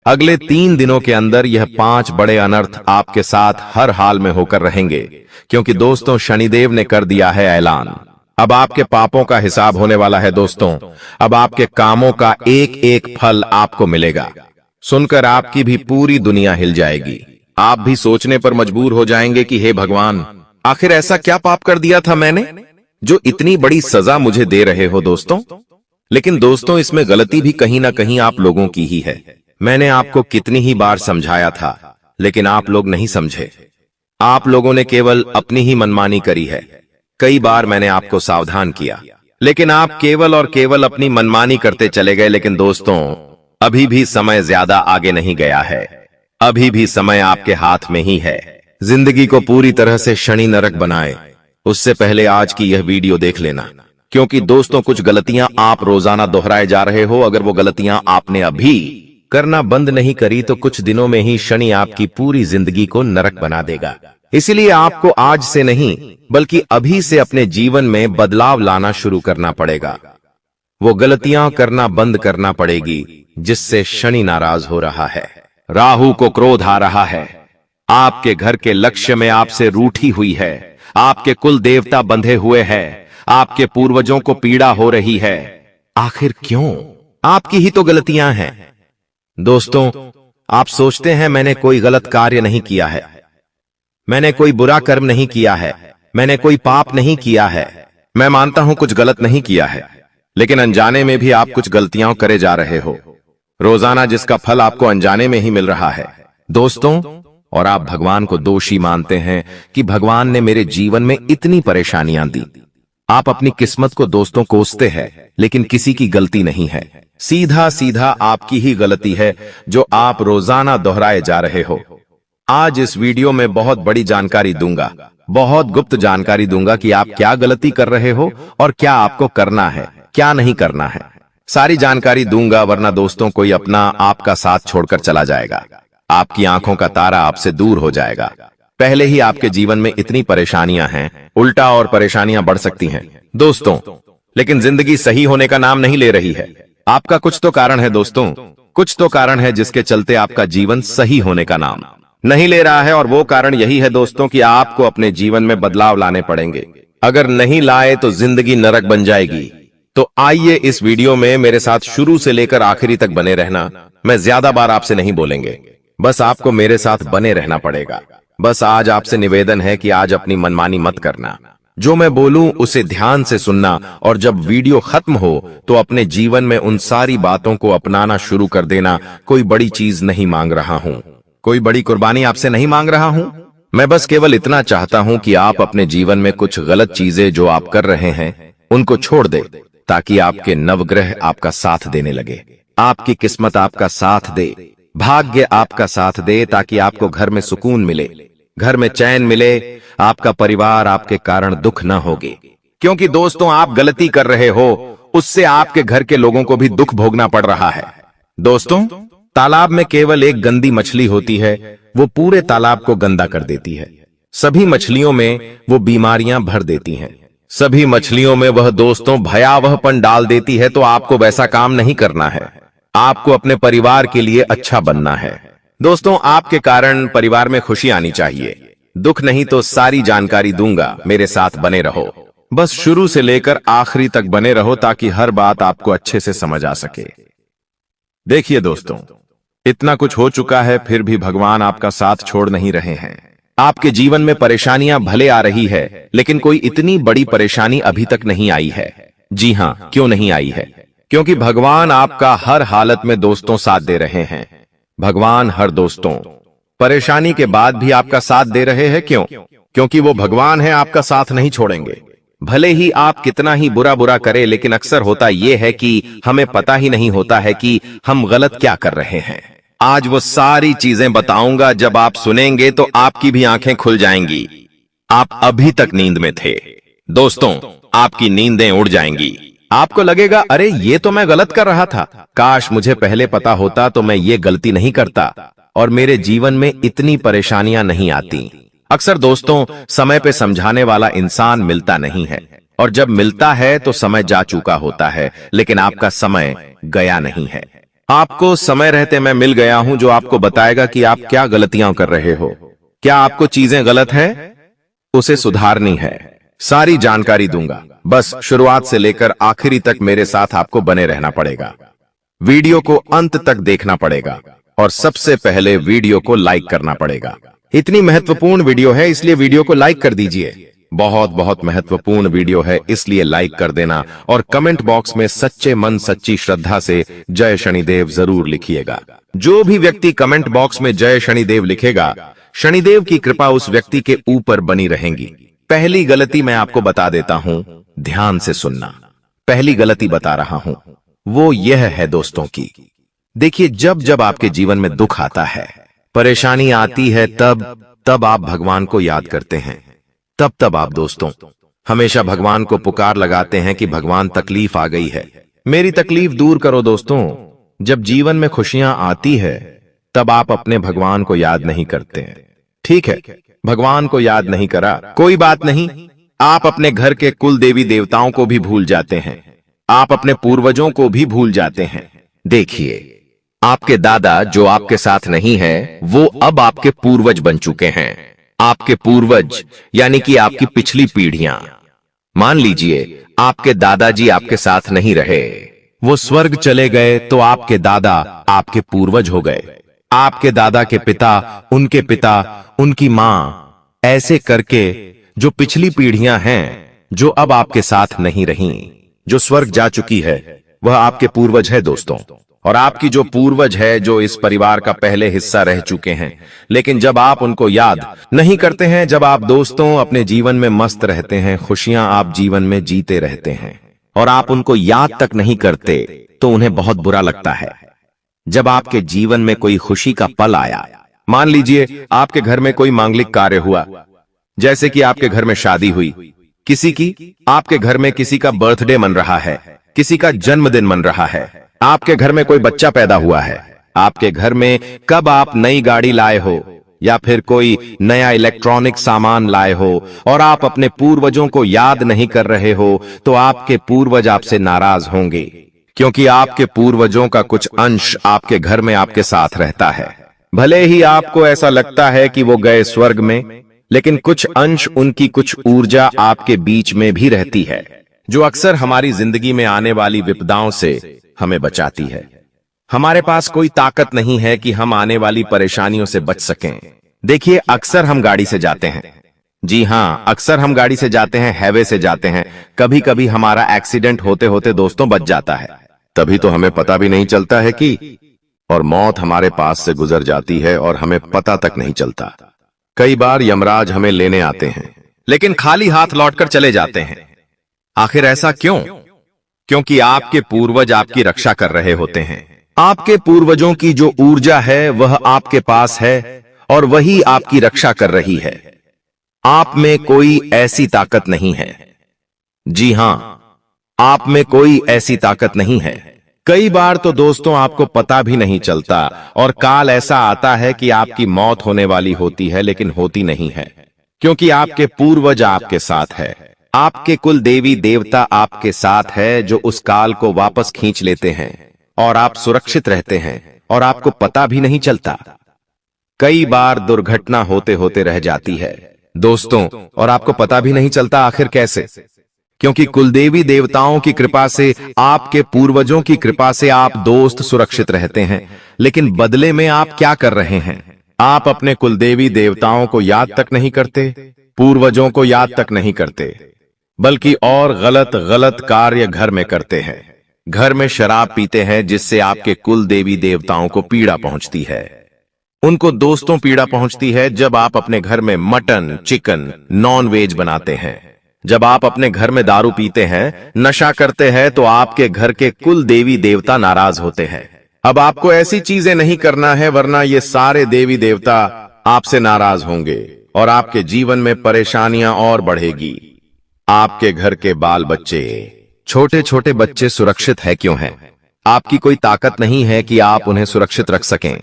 अगले 3 दिनों के अंदर यह 5 बड़े अनर्थ आपके साथ हर हाल में होकर रहेंगे, क्योंकि दोस्तों शनिदेव ने कर दिया है ऐलान। अब आपके पापों का हिसाब होने वाला है दोस्तों। अब आपके कामों का एक एक फल आपको मिलेगा। सुनकर आपकी भी पूरी दुनिया हिल जाएगी। आप भी सोचने पर मजबूर हो जाएंगे कि हे भगवान, आखिर ऐसा क्या पाप कर दिया था मैंने जो इतनी बड़ी सजा मुझे दे रहे हो दोस्तों। लेकिन दोस्तों इसमें गलती भी कहीं ना कहीं आप लोगों की ही है। मैंने आपको कितनी ही बार समझाया था, लेकिन आप लोग नहीं समझे। आप लोगों ने केवल अपनी ही मनमानी करी है। कई बार मैंने आपको सावधान किया, लेकिन आप केवल और केवल अपनी मनमानी करते चले गए। लेकिन दोस्तों अभी भी समय ज्यादा आगे नहीं गया है। अभी भी समय आपके हाथ में ही है। जिंदगी को पूरी तरह से शनि नरक बनाए उससे पहले आज की यह वीडियो देख लेना, क्योंकि दोस्तों कुछ गलतियां आप रोजाना दोहराए जा रहे हो। अगर वो गलतियां आपने अभी करना बंद नहीं करी तो कुछ दिनों में ही शनि आपकी पूरी जिंदगी को नरक बना देगा। इसलिए आपको आज से नहीं बल्कि अभी से अपने जीवन में बदलाव लाना शुरू करना पड़ेगा। वो गलतियां करना बंद करना पड़ेगी जिससे शनि नाराज हो रहा है, राहु को क्रोध आ रहा है, आपके घर के लक्ष्य में आपसे रूठी हुई है, आपके कुल देवता बंधे हुए हैं, आपके पूर्वजों को पीड़ा हो रही है। आखिर क्यों? आपकी ही तो गलतियां हैं। दोस्तों आप सोचते हैं मैंने कोई गलत कार्य नहीं किया है, मैंने कोई बुरा कर्म नहीं किया है, मैंने कोई पाप नहीं किया है। मैं मानता हूं कुछ गलत नहीं किया है, लेकिन अनजाने में भी आप कुछ गलतियां करे जा रहे हो रोजाना, जिसका फल आपको अनजाने में ही मिल रहा है दोस्तों। और आप भगवान को दोषी मानते हैं कि भगवान ने मेरे जीवन में इतनी परेशानियां दी। आप अपनी किस्मत को दोस्तों कोसते हैं, लेकिन किसी की गलती नहीं है। सीधा सीधा आपकी ही गलती है जो आप रोजाना दोहराए जा रहे हो। आज इस वीडियो में बहुत बड़ी जानकारी दूंगा, बहुत गुप्त जानकारी दूंगा कि आप क्या गलती कर रहे हो और क्या आपको करना है, क्या नहीं करना है। सारी जानकारी दूंगा, वरना दोस्तों कोई अपना आपका साथ छोड़कर चला जाएगा। आपकी आंखों का तारा आपसे दूर हो जाएगा। पहले ही आपके जीवन में इतनी परेशानियां हैं, उल्टा और परेशानियां बढ़ सकती हैं दोस्तों। लेकिन जिंदगी सही होने का नाम नहीं ले रही है। आपका कुछ तो कारण है दोस्तों, कुछ तो कारण है जिसके चलते आपका जीवन सही होने का नाम नहीं ले रहा है। और वो कारण यही है दोस्तों कि आपको अपने जीवन में बदलाव लाने पड़ेंगे। अगर नहीं लाए तो जिंदगी नरक बन जाएगी। तो आइए इस वीडियो में मेरे साथ शुरू से लेकर आखिरी तक बने रहना। मैं ज्यादा बार आपसे नहीं बोलेंगे, बस आपको मेरे साथ बने रहना पड़ेगा। बस आज आपसे निवेदन है कि आज अपनी मनमानी मत करना। जो मैं बोलूं उसे ध्यान से सुनना, और जब वीडियो खत्म हो तो अपने जीवन में उन सारी बातों को अपनाना शुरू कर देना। कोई बड़ी चीज नहीं मांग रहा हूं, कोई बड़ी कुर्बानी आपसे नहीं मांग रहा हूं। मैं बस केवल इतना चाहता हूं कि आप अपने जीवन में कुछ गलत चीजें जो आप कर रहे हैं उनको छोड़ दे, ताकि आपके नवग्रह आपका साथ देने लगे, आपकी किस्मत आपका साथ दे, भाग्य आपका साथ दे, ताकि आपको घर में सुकून मिले, घर में चैन मिले, आपका परिवार आपके कारण दुख न होगे। क्योंकि दोस्तों आप गलती कर रहे हो, उससे आपके घर के लोगों को भी दुख भोगना पड़ रहा है। दोस्तों तालाब में केवल एक गंदी मछली होती है, वो पूरे तालाब को गंदा कर देती है। सभी मछलियों में वो बीमारियां भर देती हैं, सभी मछलियों में वह दोस्तों भयावहपन डाल देती है। तो आपको वैसा काम नहीं करना है, आपको अपने परिवार के लिए अच्छा बनना है। दोस्तों आपके कारण परिवार में खुशी आनी चाहिए, दुख नहीं। तो सारी जानकारी दूंगा, मेरे साथ बने रहो, बस शुरू से लेकर आखिरी तक बने रहो, ताकि हर बात आपको अच्छे से समझ आ सके। देखिए दोस्तों इतना कुछ हो चुका है, फिर भी भगवान आपका साथ छोड़ नहीं रहे हैं। आपके जीवन में परेशानियां भले आ रही है, लेकिन कोई इतनी बड़ी परेशानी अभी तक नहीं आई है। जी हां, क्यों नहीं आई है? क्योंकि भगवान आपका हर हालत में दोस्तों साथ दे रहे हैं। भगवान हर दोस्तों परेशानी के बाद भी आपका साथ दे रहे हैं। क्यों? क्योंकि वो भगवान है, आपका साथ नहीं छोड़ेंगे। भले ही आप कितना ही बुरा बुरा करें, लेकिन अक्सर होता यह है कि हमें पता ही नहीं होता है कि हम गलत क्या कर रहे हैं। आज वो सारी चीजें बताऊंगा, जब आप सुनेंगे तो आपकी भी आंखें खुल जाएंगी। आप अभी तक नींद में थे दोस्तों, आपकी नींदें उड़ जाएंगी। आपको लगेगा अरे ये तो मैं गलत कर रहा था, काश मुझे पहले पता होता तो मैं ये गलती नहीं करता और मेरे जीवन में इतनी परेशानियां नहीं आती। अक्सर दोस्तों समय पे समझाने वाला इंसान मिलता नहीं है, और जब मिलता है तो समय जा चुका होता है, लेकिन आपका समय गया नहीं है। आपको समय रहते मैं मिल गया हूं जो आपको बताएगा कि आप क्या गलतियां कर रहे हो। क्या आपको चीजें गलत है, उसे सुधारनी है। सारी जानकारी दूंगा, बस शुरुआत से लेकर आखिरी तक मेरे साथ आपको बने रहना पड़ेगा। वीडियो को अंत तक देखना पड़ेगा और सबसे पहले वीडियो को लाइक करना पड़ेगा। इतनी महत्वपूर्ण वीडियो है इसलिए वीडियो को लाइक कर दीजिए। बहुत बहुत महत्वपूर्ण वीडियो है इसलिए लाइक कर देना और कमेंट बॉक्स में सच्चे मन सच्ची श्रद्धा से जय शनिदेव जरूर लिखिएगा। जो भी व्यक्ति कमेंट बॉक्स में जय शनिदेव लिखेगा, शनिदेव की कृपा उस व्यक्ति के ऊपर बनी रहेगी। पहली गलती मैं आपको बता देता हूं, ध्यान से सुनना। पहली गलती बता रहा हूं, वो यह है दोस्तों की, देखिए जब जब आपके जीवन में दुख आता है, परेशानी आती है, तब आप भगवान को याद करते हैं। तब आप दोस्तों हमेशा भगवान को पुकार लगाते हैं कि भगवान तकलीफ आ गई है, मेरी तकलीफ दूर करो। दोस्तों जब जीवन में खुशियां आती है तब आप अपने भगवान को याद नहीं करते हैं। ठीक है, भगवान को याद नहीं करा, कोई बात नहीं, आप अपने घर के कुल देवी देवताओं को भी भूल जाते हैं, आप अपने पूर्वजों को भी भूल जाते हैं। देखिए आपके दादा जो आपके साथ नहीं है वो अब आपके पूर्वज बन चुके हैं। आपके पूर्वज यानी कि आपकी पिछली पीढ़ियां। मान लीजिए आपके दादाजी आपके साथ नहीं रहे, वो स्वर्ग चले गए, तो आपके दादा आपके पूर्वज हो गए। आपके दादा के पिता, उनके पिता, उनकी मां, ऐसे करके जो पिछली पीढ़ियां हैं जो अब आपके साथ नहीं रही, जो स्वर्ग जा चुकी है, वह आपके पूर्वज है दोस्तों। और आपकी जो पूर्वज है जो इस परिवार का पहले हिस्सा रह चुके हैं, लेकिन जब आप उनको याद नहीं करते हैं, जब आप दोस्तों अपने जीवन में मस्त रहते हैं, खुशियां आप जीवन में जीते रहते हैं और आप उनको याद तक नहीं करते, तो उन्हें बहुत बुरा लगता है। जब आपके जीवन में कोई खुशी का पल आया, मान लीजिए आपके घर में कोई मांगलिक कार्य हुआ, जैसे कि आपके घर में शादी हुई किसी की, आपके घर में किसी का बर्थडे मन रहा है, किसी का जन्मदिन मन रहा है, आपके घर में कोई बच्चा पैदा हुआ है, आपके घर में कब आप नई गाड़ी लाए हो या फिर कोई नया इलेक्ट्रॉनिक सामान लाए हो और आप अपने पूर्वजों को याद नहीं कर रहे हो, तो आपके पूर्वज आपसे नाराज होंगे, क्योंकि आपके पूर्वजों का कुछ अंश आपके घर में आपके साथ रहता है। भले ही आपको ऐसा लगता है कि वो गए स्वर्ग में, लेकिन कुछ अंश, उनकी कुछ ऊर्जा आपके बीच में भी रहती है, जो अक्सर हमारी जिंदगी में आने वाली विपदाओं से हमें बचाती है। हमारे पास कोई ताकत नहीं है कि हम आने वाली परेशानियों से बच सकें। देखिए अक्सर हम गाड़ी से जाते हैं, जी हां, अक्सर हम गाड़ी से जाते हैं, हाईवे से जाते हैं, कभी कभी हमारा एक्सीडेंट होते होते दोस्तों बच जाता है, तभी तो हमें पता भी नहीं चलता है कि, और मौत हमारे पास से गुजर जाती है और हमें पता तक नहीं चलता। कई बार यमराज हमें लेने आते हैं, लेकिन खाली हाथ लौटकर चले जाते हैं। आखिर ऐसा क्यों? क्योंकि आपके पूर्वज आपकी रक्षा कर रहे होते हैं। आपके पूर्वजों की जो ऊर्जा है वह आपके पास है और वही आपकी रक्षा कर रही है। आप में कोई ऐसी ताकत नहीं है, जी हां, आप में कोई ऐसी ताकत नहीं है। कई बार तो दोस्तों आपको पता भी नहीं चलता और काल ऐसा आता है कि आपकी मौत होने वाली होती है, लेकिन होती नहीं है, क्योंकि आपके पूर्वज आपके साथ है, आपके कुल देवी देवता आपके साथ है, जो उस काल को वापस खींच लेते हैं और आप सुरक्षित रहते हैं और आपको पता भी नहीं चलता। कई बार दुर्घटना होते होते रह जाती है दोस्तों और आपको पता भी नहीं चलता आखिर कैसे, क्योंकि कुलदेवी देवताओं की कृपा से, आपके पूर्वजों की कृपा से आप दोस्त सुरक्षित रहते हैं। लेकिन बदले में आप क्या कर रहे हैं? आप अपने कुलदेवी देवताओं को याद तक नहीं करते, पूर्वजों को याद तक नहीं करते, बल्कि और गलत गलत कार्य घर में करते हैं। घर में शराब पीते हैं, जिससे आपके कुल देवी देवताओं को पीड़ा पहुंचती है, उनको दोस्तों पीड़ा पहुंचती है। जब आप अपने घर में मटन, चिकन, नॉन वेज बनाते हैं, जब आप अपने घर में दारू पीते हैं, नशा करते हैं, तो आपके घर के कुल देवी देवता नाराज होते हैं। अब आपको ऐसी चीजें नहीं करना है, वरना ये सारे देवी देवता आपसे नाराज होंगे और आपके जीवन में परेशानियां और बढ़ेगी। आपके घर के बाल बच्चे, छोटे छोटे बच्चे सुरक्षित है क्यों हैं? आपकी कोई ताकत नहीं है कि आप उन्हें सुरक्षित रख सकें।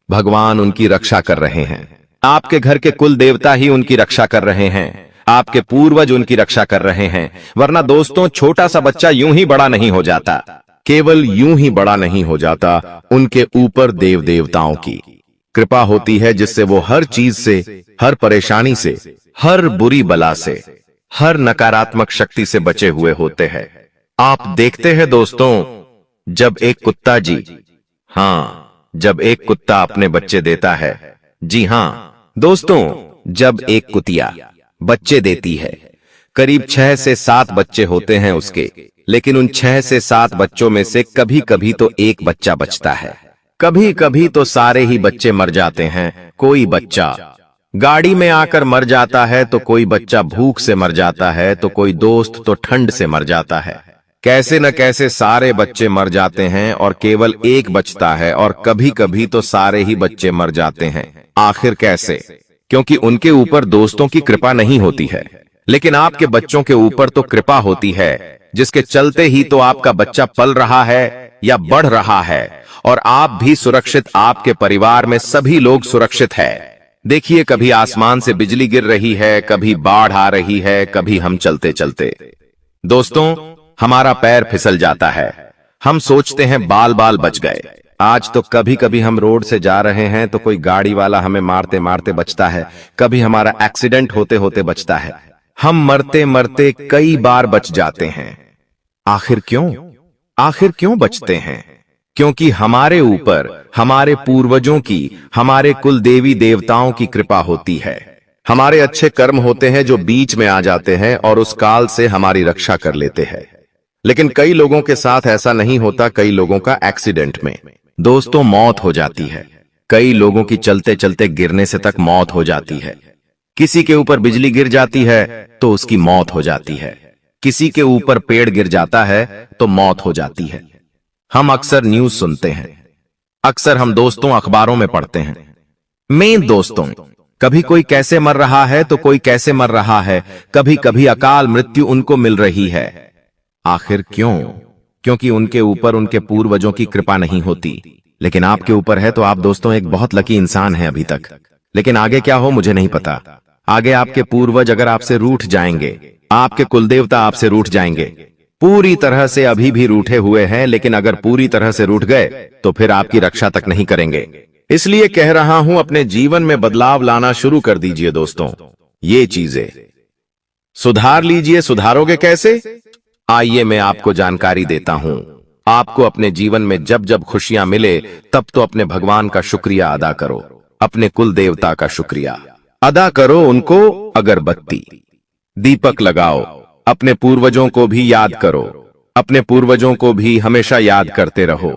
भगवान उनकी रक्षा कर रहे हैं, आपके घर के कुल देवता ही उनकी रक्षा कर रहे हैं, आपके पूर्वज उनकी रक्षा कर रहे हैं। वरना दोस्तों छोटा सा बच्चा यूं ही बड़ा नहीं हो जाता, केवल यूं ही बड़ा नहीं हो जाता, उनके ऊपर देव देवताओं की कृपा होती है, जिससे वो हर चीज से, हर परेशानी से, हर बुरी बला से, हर नकारात्मक शक्ति से बचे हुए होते हैं। आप देखते हैं दोस्तों, जब एक कुत्ता जब एक कुत्ता अपने बच्चे देता है, जी हाँ दोस्तों, जब एक कुतिया बच्चे देती है, करीब 6 से 7 बच्चे होते हैं उसके, लेकिन उन 6 से 7 बच्चों में से कभी कभी तो एक बच्चा बचता है, कभी कभी तो सारे ही बच्चे मर जाते हैं। कोई बच्चा गाड़ी में आकर मर जाता है, तो कोई बच्चा भूख से मर जाता है, तो कोई दोस्त तो ठंड से मर जाता है। कैसे न कैसे सारे बच्चे मर जाते हैं और केवल एक बचता है, और कभी कभी तो सारे ही बच्चे मर जाते हैं। आखिर कैसे? क्योंकि उनके ऊपर दोस्तों की कृपा नहीं होती है, लेकिन आपके बच्चों के ऊपर तो कृपा होती है, जिसके चलते ही तो आपका बच्चा पल रहा है या बढ़ रहा है, और आप भी सुरक्षित, आपके परिवार में सभी लोग सुरक्षित है। देखिए, कभी आसमान से बिजली गिर रही है, कभी बाढ़ आ रही है, कभी हम चलते चलते दोस्तों हमारा पैर फिसल जाता है, हम सोचते हैं बाल बाल बच गए। आज तो कभी कभी हम रोड से जा रहे हैं तो कोई गाड़ी वाला हमें मारते मारते बचता है, कभी हमारा एक्सीडेंट होते होते बचता है। हम मरते मरते कई बार बच जाते हैं। आखिर क्यों बचते हैं? क्योंकि हमारे ऊपर हमारे पूर्वजों की, हमारे कुल देवी देवताओं की कृपा होती है। हमारे अच्छे कर्म होते हैं जो बीच में आ जाते हैं और उस काल से हमारी रक्षा कर लेते हैं। लेकिन कई लोगों के साथ ऐसा नहीं होता, कई लोगों का एक्सीडेंट में दोस्तों मौत हो जाती है, कई लोगों की चलते चलते गिरने से तक मौत हो जाती है। किसी के ऊपर बिजली गिर जाती है तो उसकी मौत हो जाती है, किसी के ऊपर पेड़ गिर जाता है तो मौत हो जाती है। हम अक्सर न्यूज सुनते हैं, अक्सर हम दोस्तों अखबारों में पढ़ते हैं। मैं दोस्तों, कभी कोई कैसे मर रहा है तो कोई कैसे मर रहा है, कभी कभी अकाल मृत्यु उनको मिल रही है। आखिर क्यों? क्योंकि उनके ऊपर उनके पूर्वजों की कृपा नहीं होती। लेकिन आपके ऊपर है तो आप दोस्तों एक बहुत लकी इंसान हैं अभी तक। लेकिन आगे क्या हो मुझे नहीं पता। आगे आपके पूर्वज अगर आपसे रूठ जाएंगे, आपके कुलदेवता आपसे रूठ जाएंगे, पूरी तरह से अभी भी रूठे हुए हैं, लेकिन अगर पूरी तरह से रूठ गए तो फिर आपकी रक्षा तक नहीं करेंगे। इसलिए कह रहा हूं, अपने जीवन में बदलाव लाना शुरू कर दीजिए दोस्तों। ये चीजें सुधार लीजिए। सुधारोगे कैसे? आइए मैं आपको जानकारी देता हूं। आपको अपने जीवन में जब जब खुशियां मिले तब तो अपने भगवान का शुक्रिया अदा करो, अपने कुल देवता का शुक्रिया अदा करो। उनको अगरबत्ती दीपक लगाओ, अपने पूर्वजों को भी याद करो, अपने पूर्वजों को भी हमेशा याद करते रहो।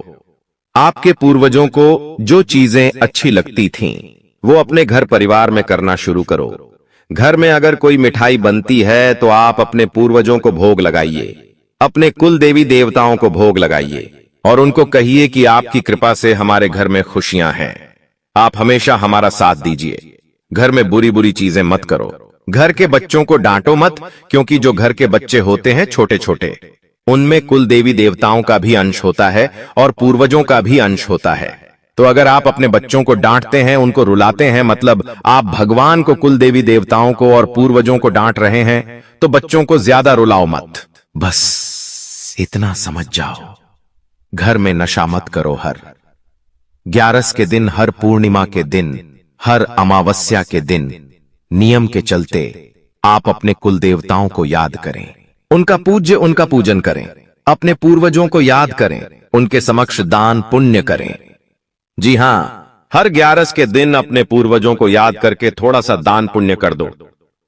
आपके पूर्वजों को जो चीजें अच्छी लगती थीं, वो अपने घर परिवार में करना शुरू करो। घर में अगर कोई मिठाई बनती है तो आप अपने पूर्वजों को भोग लगाइए, अपने कुल देवी देवताओं को भोग लगाइए और उनको कहिए कि आपकी कृपा से हमारे घर में खुशियां हैं, आप हमेशा हमारा साथ दीजिए। घर में बुरी बुरी चीजें मत करो। घर के बच्चों को डांटो मत, क्योंकि जो घर के बच्चे होते हैं छोटे छोटे, उनमें कुल देवी देवताओं का भी अंश होता है और पूर्वजों का भी अंश होता है। तो अगर आप अपने बच्चों को डांटते हैं, उनको रुलाते हैं, मतलब आप भगवान को, कुल देवी देवताओं को और पूर्वजों को डांट रहे हैं, तो बच्चों को ज्यादा रुलाओ मत। बस इतना समझ जाओ। घर में नशा मत करो। हर 11 के दिन, हर पूर्णिमा के दिन, हर अमावस्या के दिन नियम के चलते आप अपने कुल देवताओं को याद करें, उनका पूजन करें, अपने पूर्वजों को याद करें, उनके समक्ष दान पुण्य करें। जी हाँ, हर 11 के दिन अपने पूर्वजों को याद करके थोड़ा सा दान पुण्य कर दो।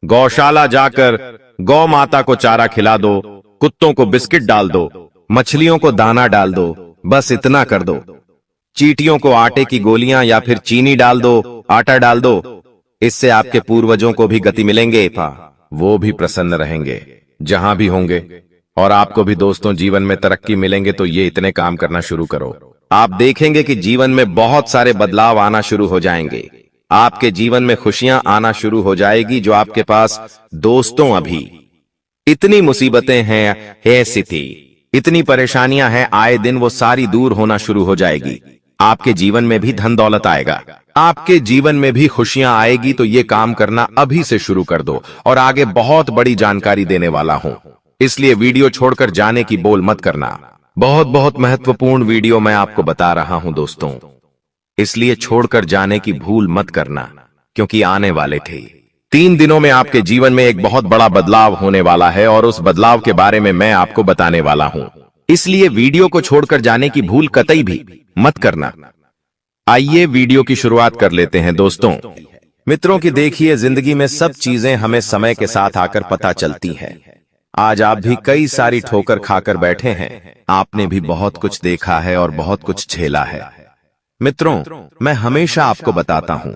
गौशाला जाकर गौ माता को चारा खिला दो, कुत्तों को बिस्किट डाल दो, मछलियों को दाना डाल दो, बस इतना कर दो। चींटियों को आटे की गोलियां या फिर चीनी डाल दो, आटा डाल दो। इससे आपके पूर्वजों को भी गति मिलेंगे, वो भी प्रसन्न रहेंगे जहां भी होंगे, और आपको भी दोस्तों जीवन में तरक्की मिलेंगे। तो ये इतने काम करना शुरू करो, आप देखेंगे कि जीवन में बहुत सारे बदलाव आना शुरू हो जाएंगे। आपके जीवन में खुशियां आना शुरू हो जाएगी। जो आपके पास दोस्तों अभी इतनी मुसीबतें हैं, ऐसी थी, इतनी परेशानियां हैं, आए दिन वो सारी दूर होना शुरू हो जाएगी। आपके जीवन में भी धन दौलत आएगा, आपके जीवन में भी खुशियां आएगी। तो ये काम करना अभी से शुरू कर दो, और आगे बहुत बड़ी जानकारी देने वाला हूं, इसलिए वीडियो छोड़कर जाने की बोल मत करना। बहुत बहुत महत्वपूर्ण वीडियो मैं आपको बता रहा हूं दोस्तों, इसलिए छोड़कर जाने की भूल मत करना, क्योंकि आने वाले थे। 3 दिनों में आपके जीवन में एक बहुत बड़ा बदलाव होने वाला है और उस बदलाव के बारे में मैं आपको बताने वाला हूं। इसलिए वीडियो को छोड़कर जाने की भूल कतई भी मत करना। आइए वीडियो की शुरुआत कर लेते हैं दोस्तों। मित्रों की देखिए, जिंदगी में सब चीजें हमें समय के साथ आकर पता चलती हैं। आज आप भी कई सारी ठोकर खाकर बैठे हैं। आपने भी बहुत कुछ देखा है और बहुत कुछ झेला है। मित्रों, मैं हमेशा आपको बताता हूं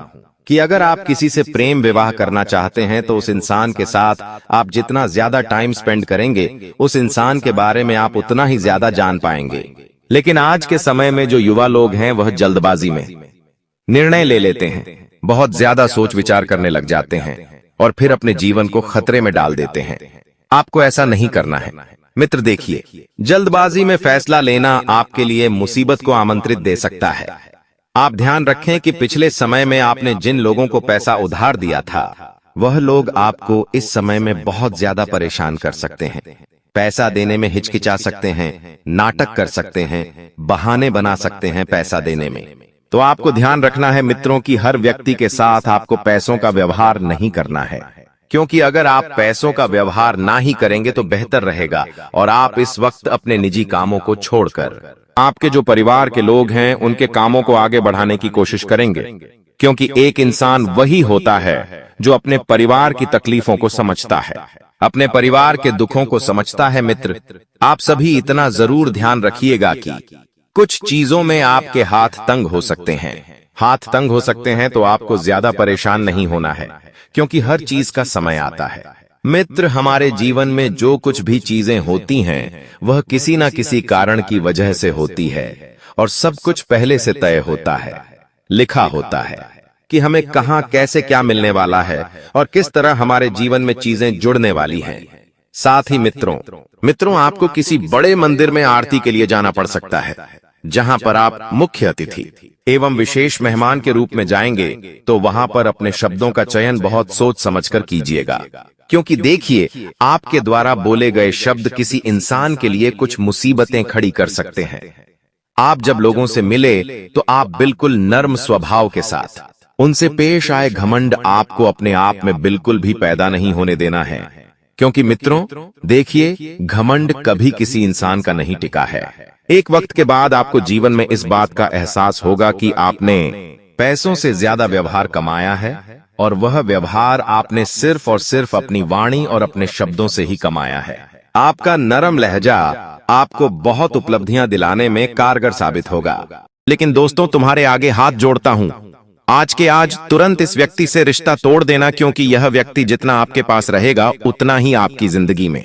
कि अगर आप किसी से प्रेम विवाह करना चाहते हैं तो उस इंसान के साथ आप जितना ज्यादा टाइम स्पेंड करेंगे, उस इंसान के बारे में आप उतना ही ज्यादा जान पाएंगे। लेकिन आज के समय में जो युवा लोग हैं वह जल्दबाजी में निर्णय ले लेते हैं, बहुत ज्यादा सोच विचार करने लग जाते हैं और फिर अपने जीवन को खतरे में डाल देते हैं। आपको ऐसा नहीं करना है। मित्र देखिए, जल्दबाजी में फैसला लेना आपके लिए मुसीबत को आमंत्रित दे सकता है। आप ध्यान रखें कि पिछले समय में आपने जिन लोगों को पैसा उधार दिया था, वह लोग आपको इस समय में बहुत ज्यादा परेशान कर सकते हैं। पैसा देने में हिचकिचा सकते हैं, नाटक कर सकते हैं, बहाने बना सकते हैं पैसा देने में। तो आपको ध्यान रखना है मित्रों कि हर व्यक्ति के साथ आपको पैसों का व्यवहार नहीं करना है, क्योंकि अगर आप पैसों का व्यवहार ना ही करेंगे तो बेहतर रहेगा और आप इस वक्त अपने निजी कामों को छोड़कर आपके जो परिवार के लोग हैं उनके कामों को आगे बढ़ाने की कोशिश करेंगे, क्योंकि एक इंसान वही होता है जो अपने परिवार की तकलीफों को समझता है, अपने परिवार के दुखों को समझता है। मित्र, आप सभी इतना जरूर ध्यान रखिएगा कि कुछ चीजों में आपके हाथ तंग हो सकते हैं। हाथ तंग हो सकते हैं तो आपको ज्यादा परेशान नहीं होना है, क्योंकि हर चीज का समय आता है। मित्र, हमारे जीवन में जो कुछ भी चीजें होती हैं वह किसी न किसी कारण की वजह से होती है और सब कुछ पहले से तय होता है, लिखा होता है कि हमें कहां कैसे क्या मिलने वाला है और किस तरह हमारे जीवन में चीजें जुड़ने वाली हैं। साथ ही मित्रों आपको किसी बड़े मंदिर में आरती के लिए जाना पड़ सकता है, जहां पर आप मुख्य अतिथि एवं विशेष मेहमान के रूप में जाएंगे। तो वहां पर अपने शब्दों का चयन बहुत सोच समझकर कीजिएगा, क्योंकि देखिए, आपके द्वारा बोले गए शब्द किसी इंसान के लिए कुछ मुसीबतें खड़ी कर सकते हैं। आप जब लोगों से मिले तो आप बिल्कुल नर्म स्वभाव के साथ उनसे पेश आए घमंड आपको अपने आप में बिल्कुल भी पैदा नहीं होने देना है, क्योंकि मित्रों देखिए, घमंड कभी किसी इंसान का नहीं टिका है। एक वक्त के बाद आपको जीवन में इस बात का एहसास होगा कि आपने पैसों से ज्यादा व्यवहार कमाया है और वह व्यवहार आपने सिर्फ और सिर्फ अपनी वाणी और अपने शब्दों से ही कमाया है। आपका नरम लहजा आपको बहुत उपलब्धियां दिलाने में कारगर साबित होगा। लेकिन दोस्तों, तुम्हारे आगे हाथ जोड़ता हूं, आज के आज तुरंत इस व्यक्ति से रिश्ता तोड़ देना, क्योंकि यह व्यक्ति जितना आपके पास रहेगा उतना ही आपकी जिंदगी में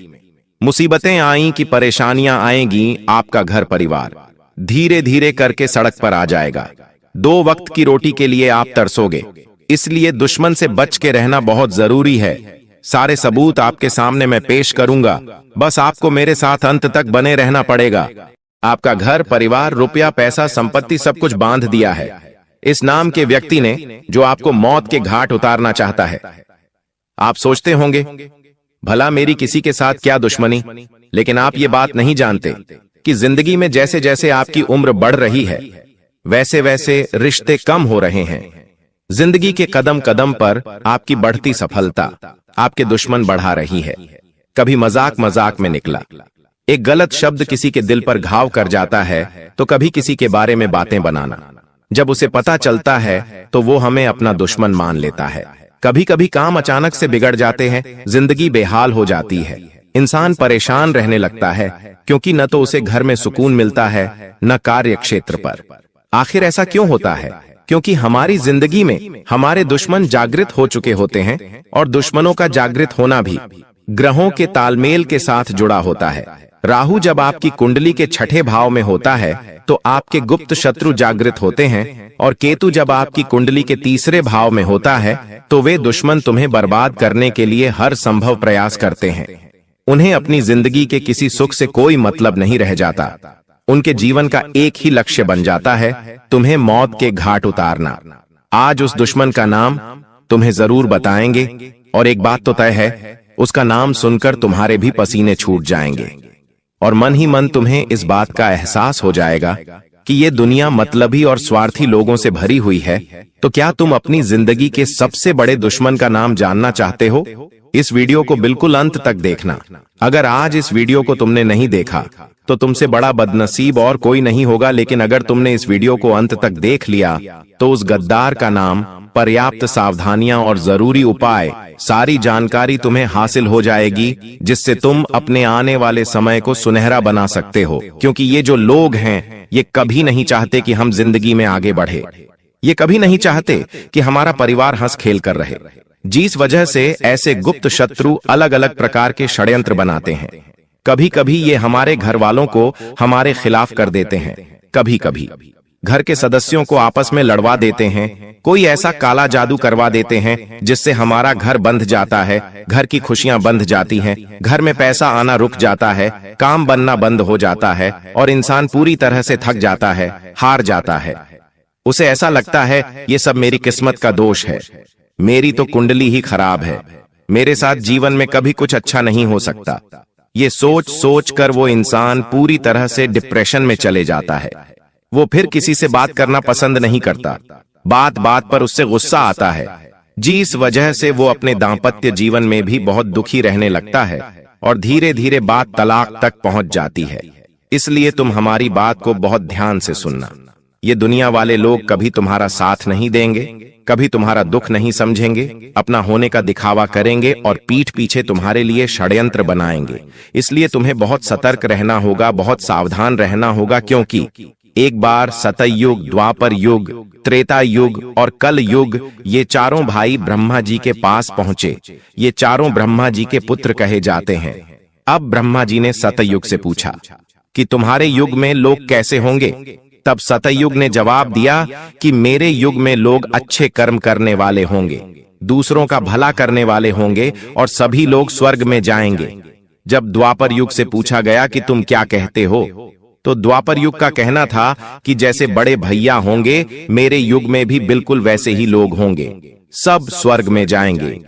मुसीबतें आई कि परेशानियां आएंगी। आपका घर परिवार धीरे धीरे करके सड़क पर आ जाएगा। 2 वक्त की रोटी के लिए आप तरसोगे, इसलिए दुश्मन से बच के रहना बहुत जरूरी है। सारे सबूत आपके सामने मैं पेश करूंगा, बस आपको मेरे साथ अंत तक बने रहना पड़ेगा। आपका घर परिवार, रुपया, पैसा, संपत्ति सब कुछ बांध दिया है इस नाम के व्यक्ति ने, जो आपको मौत के घाट उतारना चाहता है। आप सोचते होंगे, भला मेरी किसी के साथ क्या दुश्मनी, लेकिन आप ये बात नहीं जानते कि जिंदगी में जैसे जैसे आपकी उम्र बढ़ रही है वैसे वैसे रिश्ते कम हो रहे हैं। जिंदगी के कदम कदम पर आपकी बढ़ती सफलता आपके दुश्मन बढ़ा रही है। कभी मजाक मजाक में निकला एक गलत शब्द किसी के दिल पर घाव कर जाता है, तो कभी किसी के बारे में बातें बनाना, जब उसे पता चलता है तो वो हमें अपना दुश्मन मान लेता है। कभी कभी काम अचानक से बिगड़ जाते हैं, जिंदगी बेहाल हो जाती है, इंसान परेशान रहने लगता है, क्योंकि न तो उसे घर में सुकून मिलता है न कार्य क्षेत्र पर। आखिर ऐसा क्यों होता है? क्योंकि हमारी जिंदगी में हमारे दुश्मन जागृत हो चुके होते हैं और दुश्मनों का जागृत होना भी ग्रहों के तालमेल के साथ जुड़ा होता है। राहु जब आपकी कुंडली के 6ठे भाव में होता है तो आपके गुप्त शत्रु जागृत होते हैं, और केतु जब आपकी कुंडली के 3रे भाव में होता है तो वे दुश्मन तुम्हें बर्बाद करने के लिए हर संभव प्रयास करते हैं। उन्हें अपनी जिंदगी के किसी सुख से कोई मतलब नहीं रह जाता। उनके जीवन का एक ही लक्ष्य बन जाता है, तुम्हें मौत के घाट उतारना। आज उस दुश्मन का नाम तुम्हें जरूर बताएंगे, और एक बात तो तय है, उसका नाम सुनकर तुम्हारे भी पसीने छूट जाएंगे। और मन ही मन तुम्हें इस बात का एहसास हो जाएगा कि ये दुनिया मतलबी और स्वार्थी लोगों से भरी हुई है, तो क्या तुम अपनी जिंदगी के सबसे बड़े दुश्मन का नाम जानना चाहते हो? इस वीडियो को बिल्कुल अंत तक देखना। अगर आज इस वीडियो को तुमने नहीं देखा तो तुमसे बड़ा बदनसीब और कोई नहीं होगा, लेकिन अगर तुमने इस वीडियो को अंत तक देख लिया तो उस गद्दार का नाम, पर्याप्त सावधानियां और जरूरी उपाय, सारी जानकारी तुम्हें हासिल हो जाएगी, जिससे तुम अपने आने वाले समय को सुनहरा बना सकते हो। क्योंकि ये जो लोग हैं ये कभी नहीं चाहते कि हम जिंदगी में आगे बढ़े, ये कभी नहीं चाहते कि हमारा परिवार हंस खेल कर रहे। जिस वजह से ऐसे गुप्त शत्रु अलग अलग प्रकार के षड्यंत्र बनाते हैं। कभी कभी ये हमारे घर वालों को हमारे खिलाफ कर देते हैं, कभी कभी घर के सदस्यों को आपस में लड़वा देते हैं, कोई ऐसा काला जादू करवा देते हैं जिससे हमारा घर बंध जाता है, घर की खुशियां बंध जाती हैं, घर में पैसा आना रुक जाता है, काम बनना बंद हो जाता है और इंसान पूरी तरह से थक जाता है, हार जाता है। उसे ऐसा लगता है ये सब मेरी किस्मत का दोष है, मेरी तो कुंडली ही खराब है, मेरे साथ जीवन में कभी कुछ अच्छा नहीं हो सकता। ये सोच सोच कर वो इंसान पूरी तरह से डिप्रेशन में चले जाता है। वो फिर किसी से बात करना पसंद नहीं करता, बात बात पर उससे गुस्सा आता है, जिस वजह से वो अपने दांपत्य जीवन में भी बहुत दुखी रहने लगता है और धीरे धीरे बात तलाक तक पहुंच जाती है। इसलिए तुम हमारी बात को बहुत ध्यान से सुनना। ये दुनिया वाले लोग कभी तुम्हारा साथ नहीं देंगे, कभी तुम्हारा दुख नहीं समझेंगे, अपना होने का दिखावा करेंगे और पीठ पीछे तुम्हारे लिए षड्यंत्र बनाएंगे। इसलिए तुम्हें बहुत सतर्क रहना होगा, बहुत सावधान रहना होगा, क्योंकि एक बार सतयुग, द्वापर युग, त्रेता युग और कल युग, ये चारों भाई ब्रह्मा जी के पास पहुंचे। ये चारों ब्रह्मा जी के पुत्र कहे जाते हैं। अब ब्रह्मा जी ने सतयुग से पूछा कि तुम्हारे युग में लोग कैसे होंगे? तब सतयुग ने जवाब दिया कि मेरे युग में लोग अच्छे कर्म करने वाले होंगे, दूसरों का भला करने वाले होंगे और सभी लोग स्वर्ग में जाएंगे। जब द्वापर युग से पूछा गया कि तुम क्या कहते हो, तो द्वापर युग का कहना था कि जैसे बड़े भैया होंगे, मेरे युग में भी बिल्कुल वैसे ही लोग होंगे, सब स्वर्ग में जाएंगे।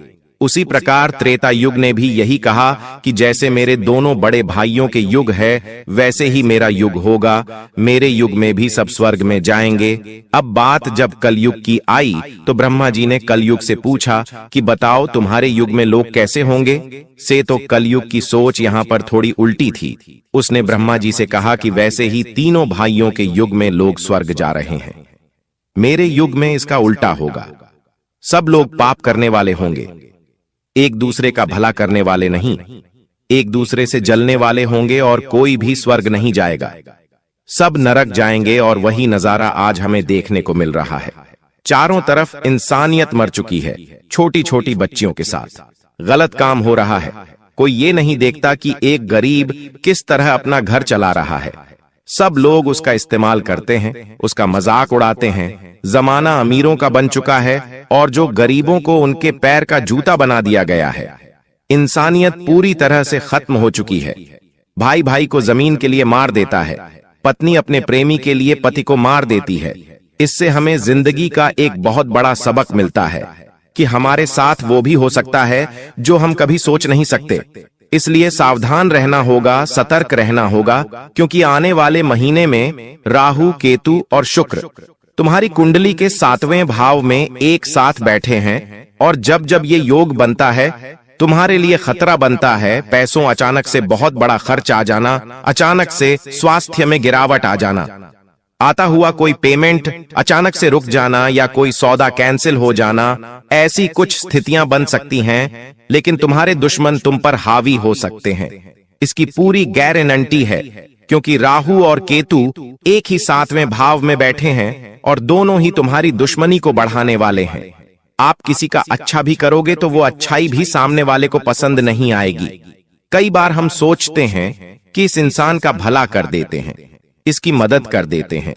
उसी प्रकार त्रेता युग ने भी यही कहा कि जैसे मेरे दोनों बड़े भाइयों के युग है, वैसे ही मेरा युग होगा, मेरे युग में भी सब स्वर्ग में जाएंगे। अब बात जब कलयुग की आई तो ब्रह्मा जी ने कलयुग से पूछा कि बताओ तुम्हारे युग में लोग कैसे होंगे? से तो कलयुग की सोच यहाँ पर थोड़ी उल्टी थी। उसने ब्रह्मा जी से कहा कि वैसे ही तीनों भाइयों के युग में लोग स्वर्ग जा रहे हैं, मेरे युग में इसका उल्टा होगा। सब लोग पाप करने वाले होंगे, एक दूसरे का भला करने वाले नहीं, एक दूसरे से जलने वाले होंगे और कोई भी स्वर्ग नहीं जाएगा, सब नरक जाएंगे। और वही नजारा आज हमें देखने को मिल रहा है। चारों तरफ इंसानियत मर चुकी है, छोटी छोटी बच्चियों के साथ गलत काम हो रहा है। कोई ये नहीं देखता कि एक गरीब किस तरह अपना घर चला रहा है। सब लोग उसका इस्तेमाल करते हैं, उसका मजाक उड़ाते हैं। जमाना अमीरों का बन चुका है और जो गरीबों को उनके पैर का जूता बना दिया गया है। इंसानियत पूरी तरह से खत्म हो चुकी है। भाई भाई को जमीन के लिए मार देता है, पत्नी अपने प्रेमी के लिए पति को मार देती है। इससे हमें जिंदगी का एक बहुत बड़ा सबक मिलता है कि हमारे साथ वो भी हो सकता है जो हम कभी सोच नहीं सकते। इसलिए सावधान रहना होगा, सतर्क रहना होगा, क्योंकि आने वाले महीने में राहु, केतु और शुक्र तुम्हारी कुंडली के 7वें भाव में एक साथ बैठे हैं। और जब जब ये योग बनता है तुम्हारे लिए खतरा बनता है। पैसों अचानक से बहुत बड़ा खर्च आ जाना, अचानक से स्वास्थ्य में गिरावट आ जाना, आता हुआ कोई पेमेंट अचानक से रुक जाना या कोई सौदा कैंसिल हो जाना, ऐसी कुछ स्थितियां बन सकती हैं। लेकिन तुम्हारे दुश्मन तुम पर हावी हो सकते हैं, इसकी पूरी गारंटी है, क्योंकि राहु और केतु एक ही 7वें भाव में बैठे हैं और दोनों ही तुम्हारी दुश्मनी को बढ़ाने वाले हैं। आप किसी का अच्छा भी करोगे तो वो अच्छाई भी सामने वाले को पसंद नहीं आएगी। कई बार हम सोचते हैं कि इस इंसान का भला कर देते हैं, इसकी मदद कर देते हैं,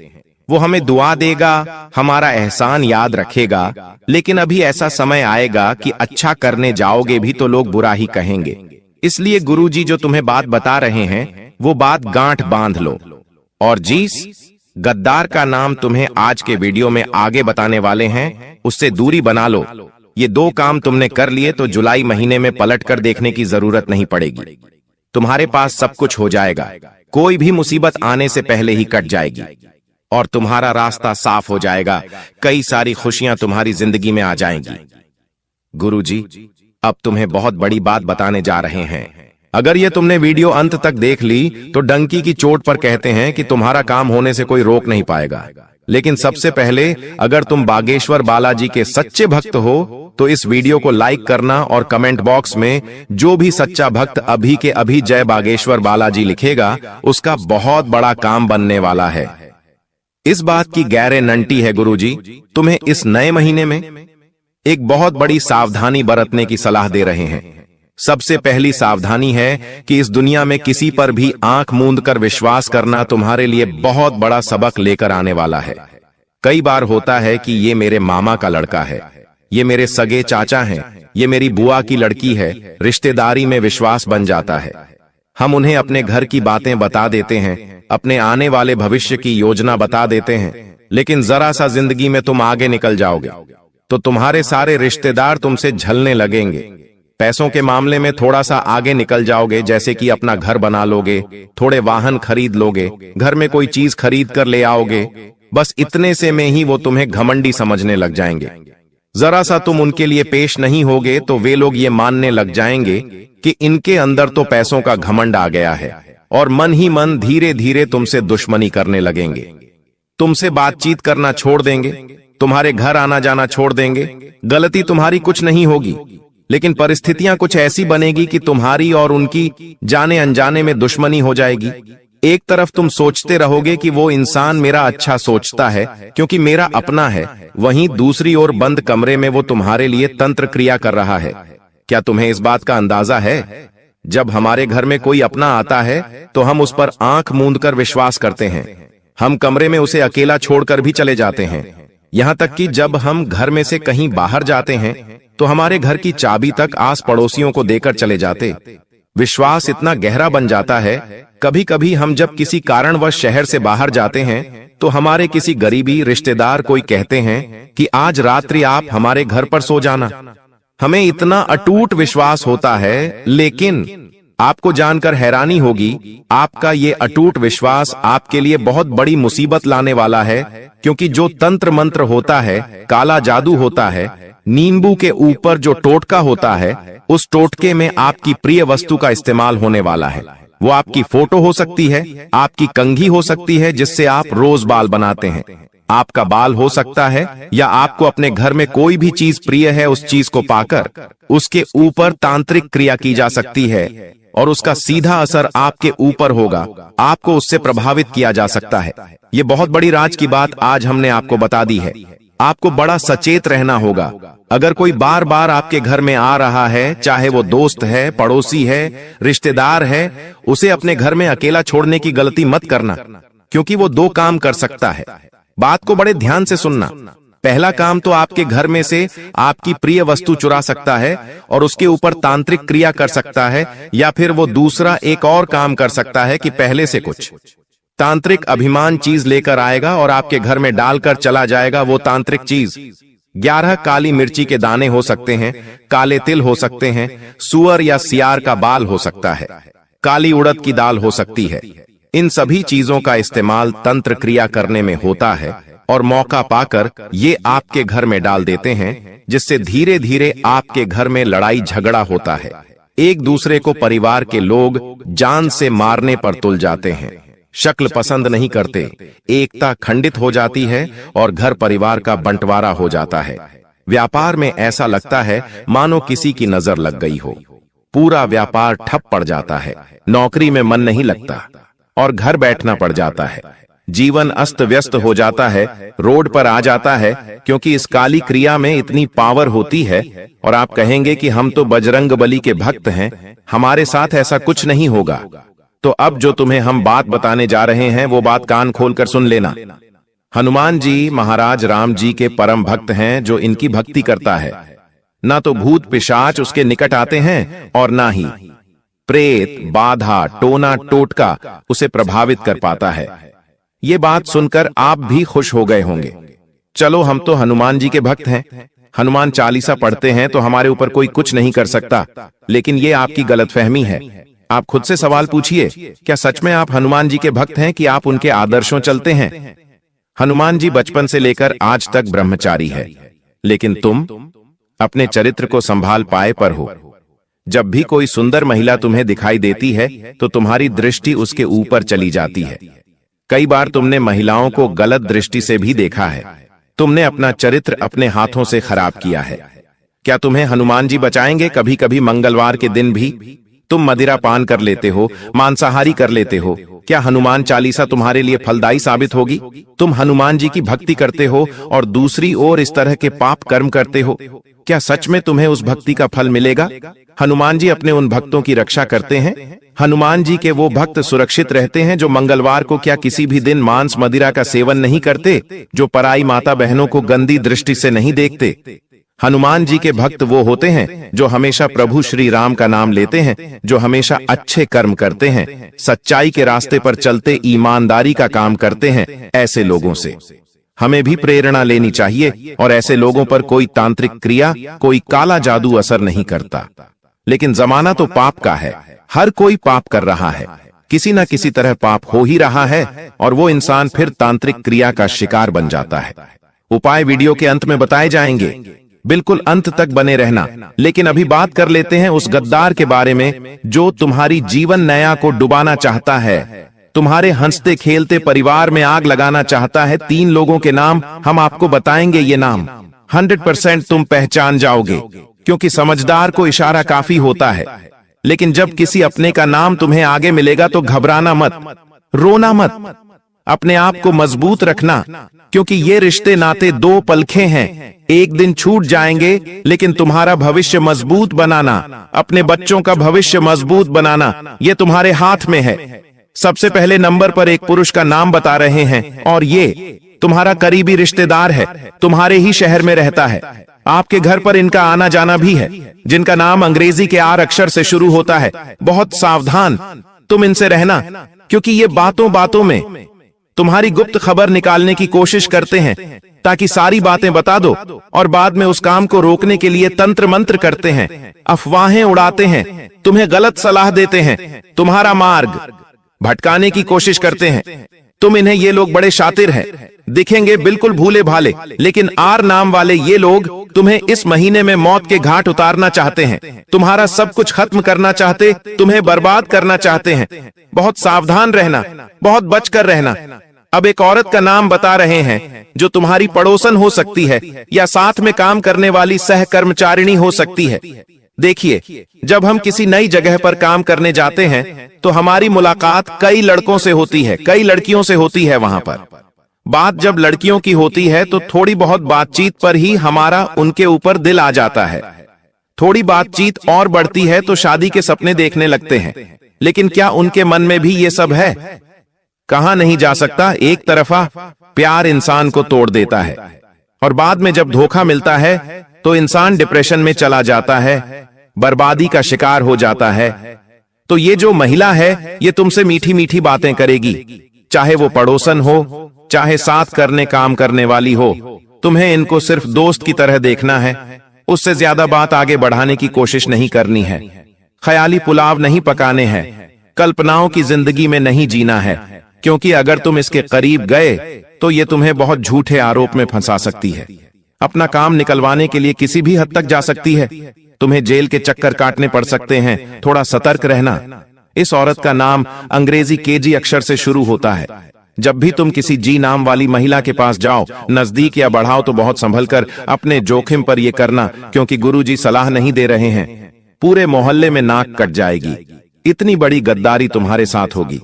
वो हमें दुआ देगा, हमारा एहसान याद रखेगा। लेकिन अभी ऐसा समय आएगा कि अच्छा करने जाओगे भी तो लोग बुरा ही कहेंगे। इसलिए गुरुजी जो तुम्हें बात बता रहे हैं वो बात गांठ बांध लो। और जिस गद्दार का नाम तुम्हें आज के वीडियो में आगे बताने वाले हैं, उससे दूरी बना लो। ये 2 काम तुमने कर लिए तो जुलाई महीने में पलट कर देखने की जरूरत नहीं पड़ेगी। तुम्हारे पास सब कुछ हो जाएगा, कोई भी मुसीबत आने से पहले ही कट जाएगी और तुम्हारा रास्ता साफ हो जाएगा, कई सारी खुशियां तुम्हारी जिंदगी में आ जाएंगी। गुरुजी, अब तुम्हें बहुत बड़ी बात बताने जा रहे हैं। अगर ये तुमने वीडियो अंत तक देख ली तो डंकी की चोट पर कहते हैं कि तुम्हारा काम होने से कोई रोक नहीं पाएगा। लेकिन सबसे पहले, अगर तुम बागेश्वर बालाजी के सच्चे भक्त हो तो इस वीडियो को लाइक करना और कमेंट बॉक्स में जो भी सच्चा भक्त अभी के अभी जय बागेश्वर बालाजी लिखेगा उसका बहुत बड़ा काम बनने वाला है। इस बात की गारंटी है गुरुजी, तुम्हें इस नए महीने में एक बहुत बड़ी सावधानी बरतने की सलाह दे रहे हैं। सबसे पहली सावधानी है कि इस दुनिया में किसी पर भी आंख मूंद कर विश्वास करना तुम्हारे लिए बहुत बड़ा सबक लेकर आने वाला है। कई बार होता है कि ये मेरे मामा का लड़का है, ये मेरे सगे चाचा हैं, ये मेरी बुआ की लड़की है, रिश्तेदारी में विश्वास बन जाता है। हम उन्हें अपने घर की बातें बता देते हैं, अपने आने वाले भविष्य की योजना बता देते हैं, लेकिन जरा सा जिंदगी में तुम आगे निकल जाओगे तो तुम्हारे सारे रिश्तेदार तुमसे झलने लगेंगे। पैसों के मामले में थोड़ा सा आगे निकल जाओगे, जैसे कि अपना घर बना लोगे, थोड़े वाहन खरीद लोगे, घर में कोई चीज खरीद कर ले आओगे, बस इतने से में ही वो तुम्हें घमंडी समझने लग जाएंगे। जरा सा तुम उनके लिए पेश नहीं होगे तो वे लोग ये मानने लग जाएंगे कि इनके अंदर तो पैसों का घमंड आ गया है और मन ही मन धीरे धीरे तुमसे दुश्मनी करने लगेंगे, तुमसे बातचीत करना छोड़ देंगे, तुम्हारे घर आना जाना छोड़ देंगे। गलती तुम्हारी कुछ नहीं होगी, लेकिन परिस्थितियां कुछ ऐसी बनेगी कि तुम्हारी और उनकी जाने अनजाने में दुश्मनी हो जाएगी। एक तरफ तुम सोचते रहोगे कि वो इंसान मेरा अच्छा सोचता है क्योंकि मेरा अपना है, वहीं दूसरी ओर बंद कमरे में वो तुम्हारे लिए तंत्र क्रिया कर रहा है। क्या तुम्हें इस बात का अंदाजा है? जब हमारे घर में कोई अपना आता है तो हम उस पर आंख मूंद कर विश्वास करते हैं, हम कमरे में उसे अकेला छोड़कर भी चले जाते हैं। यहां तक कि जब हम घर में से कहीं बाहर जाते हैं तो हमारे घर की चाबी तक आस पड़ोसियों को देकर चले जाते। विश्वास इतना गहरा बन जाता है, कभी कभी हम जब किसी कारणवश शहर से बाहर जाते हैं तो हमारे किसी गरीबी रिश्तेदार कोई कहते हैं कि आज रात्रि आप हमारे घर पर सो जाना। हमें इतना अटूट विश्वास होता है, लेकिन आपको जानकर हैरानी होगी, आपका ये अटूट विश्वास आपके लिए बहुत बड़ी मुसीबत लाने वाला है, क्योंकि जो तंत्र मंत्र होता है, काला जादू होता है, नींबू के ऊपर जो टोटका होता है, उस टोटके में आपकी प्रिय वस्तु का इस्तेमाल होने वाला है। वो आपकी फोटो हो सकती है, आपकी कंघी हो सकती है जिससे आप रोज बाल बनाते हैं, आपका बाल हो सकता है, या आपको अपने घर में कोई भी चीज प्रिय है उस चीज को पाकर उसके ऊपर तांत्रिक क्रिया की जा सकती है और उसका सीधा असर आपके ऊपर होगा, आपको उससे प्रभावित किया जा सकता है। ये बहुत बड़ी राज की बात आज हमने आपको बता दी है। आपको बड़ा सचेत रहना होगा। अगर कोई बार बार आपके घर में आ रहा है, चाहे वो दोस्त है, पड़ोसी है, रिश्तेदार है, उसे अपने घर में अकेला छोड़ने की गलती मत करना, क्योंकि वो दो काम कर सकता है। बात को बड़े ध्यान से सुनना। पहला काम तो आपके घर में से आपकी प्रिय वस्तु चुरा सकता है और उसके ऊपर तांत्रिक क्रिया कर सकता है, या फिर वो दूसरा एक और काम कर सकता है कि पहले से कुछ तांत्रिक अभिमान चीज लेकर आएगा और आपके घर में डालकर चला जाएगा। वो तांत्रिक चीज 11 काली मिर्ची के दाने हो सकते हैं, काले तिल हो सकते हैं, सुअर या सियार का बाल हो सकता है, काली उड़द की दाल हो सकती है। इन सभी चीजों का इस्तेमाल तंत्र क्रिया करने में होता है और मौका पाकर ये आपके घर में डाल देते हैं, जिससे धीरे धीरे आपके घर में लड़ाई झगड़ा होता है। एक दूसरे को परिवार के लोग जान से मारने पर तुल जाते हैं, शक्ल पसंद नहीं करते, एकता खंडित हो जाती है और घर परिवार का बंटवारा हो जाता है। व्यापार में ऐसा लगता है मानो किसी की नजर लग गई हो, पूरा व्यापार ठप पड़ जाता है, नौकरी में मन नहीं लगता और घर बैठना पड़ जाता है। जीवन अस्त व्यस्त हो जाता है, रोड पर आ जाता है, क्योंकि इस काली क्रिया में इतनी पावर होती है। और आप कहेंगे कि हम तो बजरंग बली के भक्त हैं, हमारे साथ ऐसा कुछ नहीं होगा। तो अब जो तुम्हें हम बात बताने जा रहे हैं वो बात कान खोलकर सुन लेना। हनुमान जी महाराज राम जी के परम भक्त हैं जो इनकी भक्ति करता है। ना तो भूत पिशाच उसके निकट आते हैं और ना ही प्रेत बाधा टोना टोटका उसे प्रभावित कर पाता है। ये बात सुनकर आप भी खुश हो गए होंगे। चलो, हम तो हनुमान जी के भक्त हैं, हनुमान चालीसा पढ़ते हैं तो हमारे ऊपर कोई कुछ नहीं कर सकता। लेकिन ये आपकी गलतफहमी है। आप खुद से सवाल पूछिए, क्या सच में आप हनुमान जी के भक्त हैं कि आप उनके आदर्शों चलते हैं? हनुमान जी बचपन से लेकर आज तक ब्रह्मचारी है, लेकिन तुम अपने चरित्र को संभाल पाए पर हो। जब भी कोई सुंदर महिला तुम्हें दिखाई देती है तो तुम्हारी दृष्टि उसके ऊपर चली जाती है। कई बार तुमने महिलाओं को गलत दृष्टि से भी देखा है। तुमने अपना चरित्र अपने हाथों से खराब किया है। क्या तुम्हें हनुमान जी बचाएंगे? कभी कभी मंगलवार के दिन भी तुम मदिरा पान कर लेते हो, मांसाहारी कर लेते हो। क्या हनुमान चालीसा तुम्हारे लिए फलदायी साबित होगी? तुम हनुमान जी की भक्ति करते हो और दूसरी ओर इस तरह के पाप कर्म करते हो। क्या सच में तुम्हें उस भक्ति का फल मिलेगा? हनुमान जी अपने उन भक्तों की रक्षा करते हैं। हनुमान जी के वो भक्त सुरक्षित रहते हैं जो मंगलवार को क्या किसी भी दिन मांस मदिरा का सेवन नहीं करते, जो पराई माता बहनों को गंदी दृष्टि से नहीं देखते। हनुमान जी के भक्त वो होते हैं जो हमेशा प्रभु श्री राम का नाम लेते हैं, जो हमेशा अच्छे कर्म करते हैं, सच्चाई के रास्ते पर चलते ईमानदारी का काम करते हैं। ऐसे लोगों से हमें भी प्रेरणा लेनी चाहिए और ऐसे लोगों पर कोई तांत्रिक क्रिया, कोई काला जादू असर नहीं करता। लेकिन जमाना तो पाप का है, हर कोई पाप कर रहा है, किसी न किसी तरह पाप हो ही रहा है और वो इंसान फिर तांत्रिक क्रिया का शिकार बन जाता है। उपाय वीडियो के अंत में बताए जाएंगे, बिल्कुल अंत तक बने रहना। लेकिन अभी बात कर लेते हैं उस गद्दार के बारे में जो तुम्हारी जीवन नया को डुबाना चाहता है, तुम्हारे हंसते खेलते परिवार में आग लगाना चाहता है। 3 लोगों के नाम हम आपको बताएंगे। ये नाम 100% तुम पहचान जाओगे, क्योंकि समझदार को इशारा काफी होता है। लेकिन जब किसी अपने का नाम तुम्हें आगे मिलेगा तो घबराना मत, रोना मत, अपने आप को मजबूत रखना, क्योंकि ये रिश्ते नाते 2 पलखे हैं, एक दिन छूट जाएंगे। लेकिन तुम्हारा भविष्य मजबूत बनाना, अपने बच्चों का भविष्य मजबूत बनाना, ये तुम्हारे हाथ में है। सबसे पहले नंबर पर एक पुरुष का नाम बता रहे हैं और ये तुम्हारा करीबी रिश्तेदार है, तुम्हारे ही शहर में रहता है, आपके घर पर इनका आना जाना भी है, जिनका नाम अंग्रेजी के R अक्षर से शुरू होता है। बहुत सावधान तुम इनसे रहना, क्योंकि ये बातों बातों में तुम्हारी गुप्त खबर निकालने की कोशिश करते हैं ताकि सारी बातें बता दो और बाद में उस काम को रोकने के लिए तंत्र मंत्र करते हैं, अफवाहें उड़ाते हैं, तुम्हें गलत सलाह देते हैं, तुम्हारा मार्ग भटकाने की कोशिश करते हैं। तुम इन्हें ये लोग बड़े शातिर हैं, दिखेंगे बिल्कुल भूले भाले, लेकिन R नाम वाले ये लोग तुम्हें इस महीने में मौत के घाट उतारना चाहते हैं, तुम्हारा सब कुछ खत्म करना चाहते, तुम्हें बर्बाद करना चाहते हैं। बहुत सावधान रहना, बहुत बचकर रहना। अब एक औरत का नाम बता रहे हैं जो तुम्हारी पड़ोसन हो सकती है या साथ में काम करने वाली सहकर्मचारिणी हो सकती है। देखिए, जब हम किसी नई जगह पर काम करने जाते हैं तो हमारी मुलाकात कई लड़कों से होती है, कई लड़कियों से होती है। वहां पर बात जब लड़कियों की होती है तो थोड़ी बहुत बातचीत पर ही हमारा उनके ऊपर दिल आ जाता है। थोड़ी बातचीत और बढ़ती है तो शादी के सपने देखने लगते हैं। लेकिन क्या उनके मन में भी ये सब है? कहा नहीं जा सकता। एक तरफा प्यार इंसान को तोड़ देता है और बाद में जब धोखा मिलता है तो इंसान डिप्रेशन में चला जाता है, बर्बादी का शिकार हो जाता है। तो ये जो महिला है ये तुमसे मीठी मीठी बातें करेगी, चाहे वो पड़ोसन हो, चाहे साथ करने काम करने वाली हो। तुम्हें इनको सिर्फ दोस्त की तरह देखना है, उससे ज्यादा बात आगे बढ़ाने की कोशिश नहीं करनी है। ख्याली पुलाव नहीं पकाने हैं, कल्पनाओं की जिंदगी में नहीं जीना है, क्योंकि अगर तुम इसके करीब गए तो ये तुम्हें बहुत झूठे आरोप में फंसा सकती है, अपना काम निकलवाने के लिए किसी भी हद तक जा सकती है, तुम्हें जेल के चक्कर काटने पड़ सकते हैं। थोड़ा सतर्क रहना। इस औरत का नाम अंग्रेजी KG अक्षर से शुरू होता है। जब भी तुम किसी G नाम वाली महिला के पास जाओ, नजदीक या बढ़ाओ तो बहुत संभल कर अपने जोखिम पर यह करना, क्योंकि गुरुजी सलाह नहीं दे रहे हैं। पूरे मोहल्ले में नाक कट जाएगी, इतनी बड़ी गद्दारी तुम्हारे साथ होगी।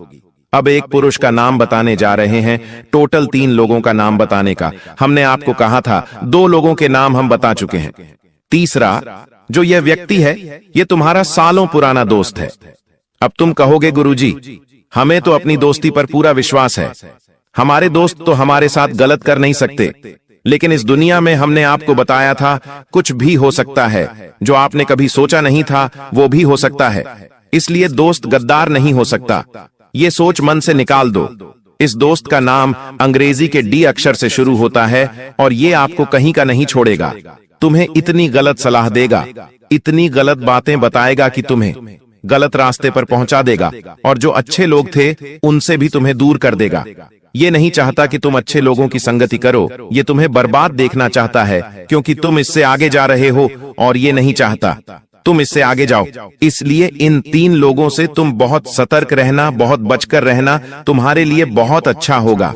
अब एक पुरुष का नाम बताने जा रहे हैं, टोटल 3 लोगों का नाम बताने का। हमने आपको कहा था 2 लोगों के नाम हम बता चुके हैं। तीसरा जो यह व्यक्ति है ये तुम्हारा सालों पुराना दोस्त है। अब तुम कहोगे गुरुजी, हमें तो अपनी दोस्ती पर पूरा विश्वास है, हमारे दोस्त तो हमारे साथ गलत कर नहीं सकते। लेकिन इस दुनिया में हमने आपको बताया था कुछ भी हो सकता है, जो आपने कभी सोचा नहीं था वो भी हो सकता है। इसलिए दोस्त गद्दार नहीं हो सकता, ये सोच मन से निकाल दो। इस दोस्त का नाम अंग्रेजी के D अक्षर से शुरू होता है और ये आपको कहीं का नहीं छोड़ेगा। तुम्हें इतनी गलत सलाह देगा, इतनी गलत बातें बताएगा कि तुम्हें गलत रास्ते पर पहुंचा देगा और जो अच्छे लोग थे उनसे भी तुम्हें दूर कर देगा। ये नहीं चाहता कि तुम अच्छे लोगों की संगति करो, ये तुम्हें बर्बाद देखना चाहता है क्योंकि तुम इससे आगे जा रहे हो और ये नहीं चाहता तुम इससे आगे जाओ। इसलिए इन 3 लोगों से तुम बहुत सतर्क रहना, बहुत बचकर रहना, तुम्हारे लिए बहुत अच्छा होगा।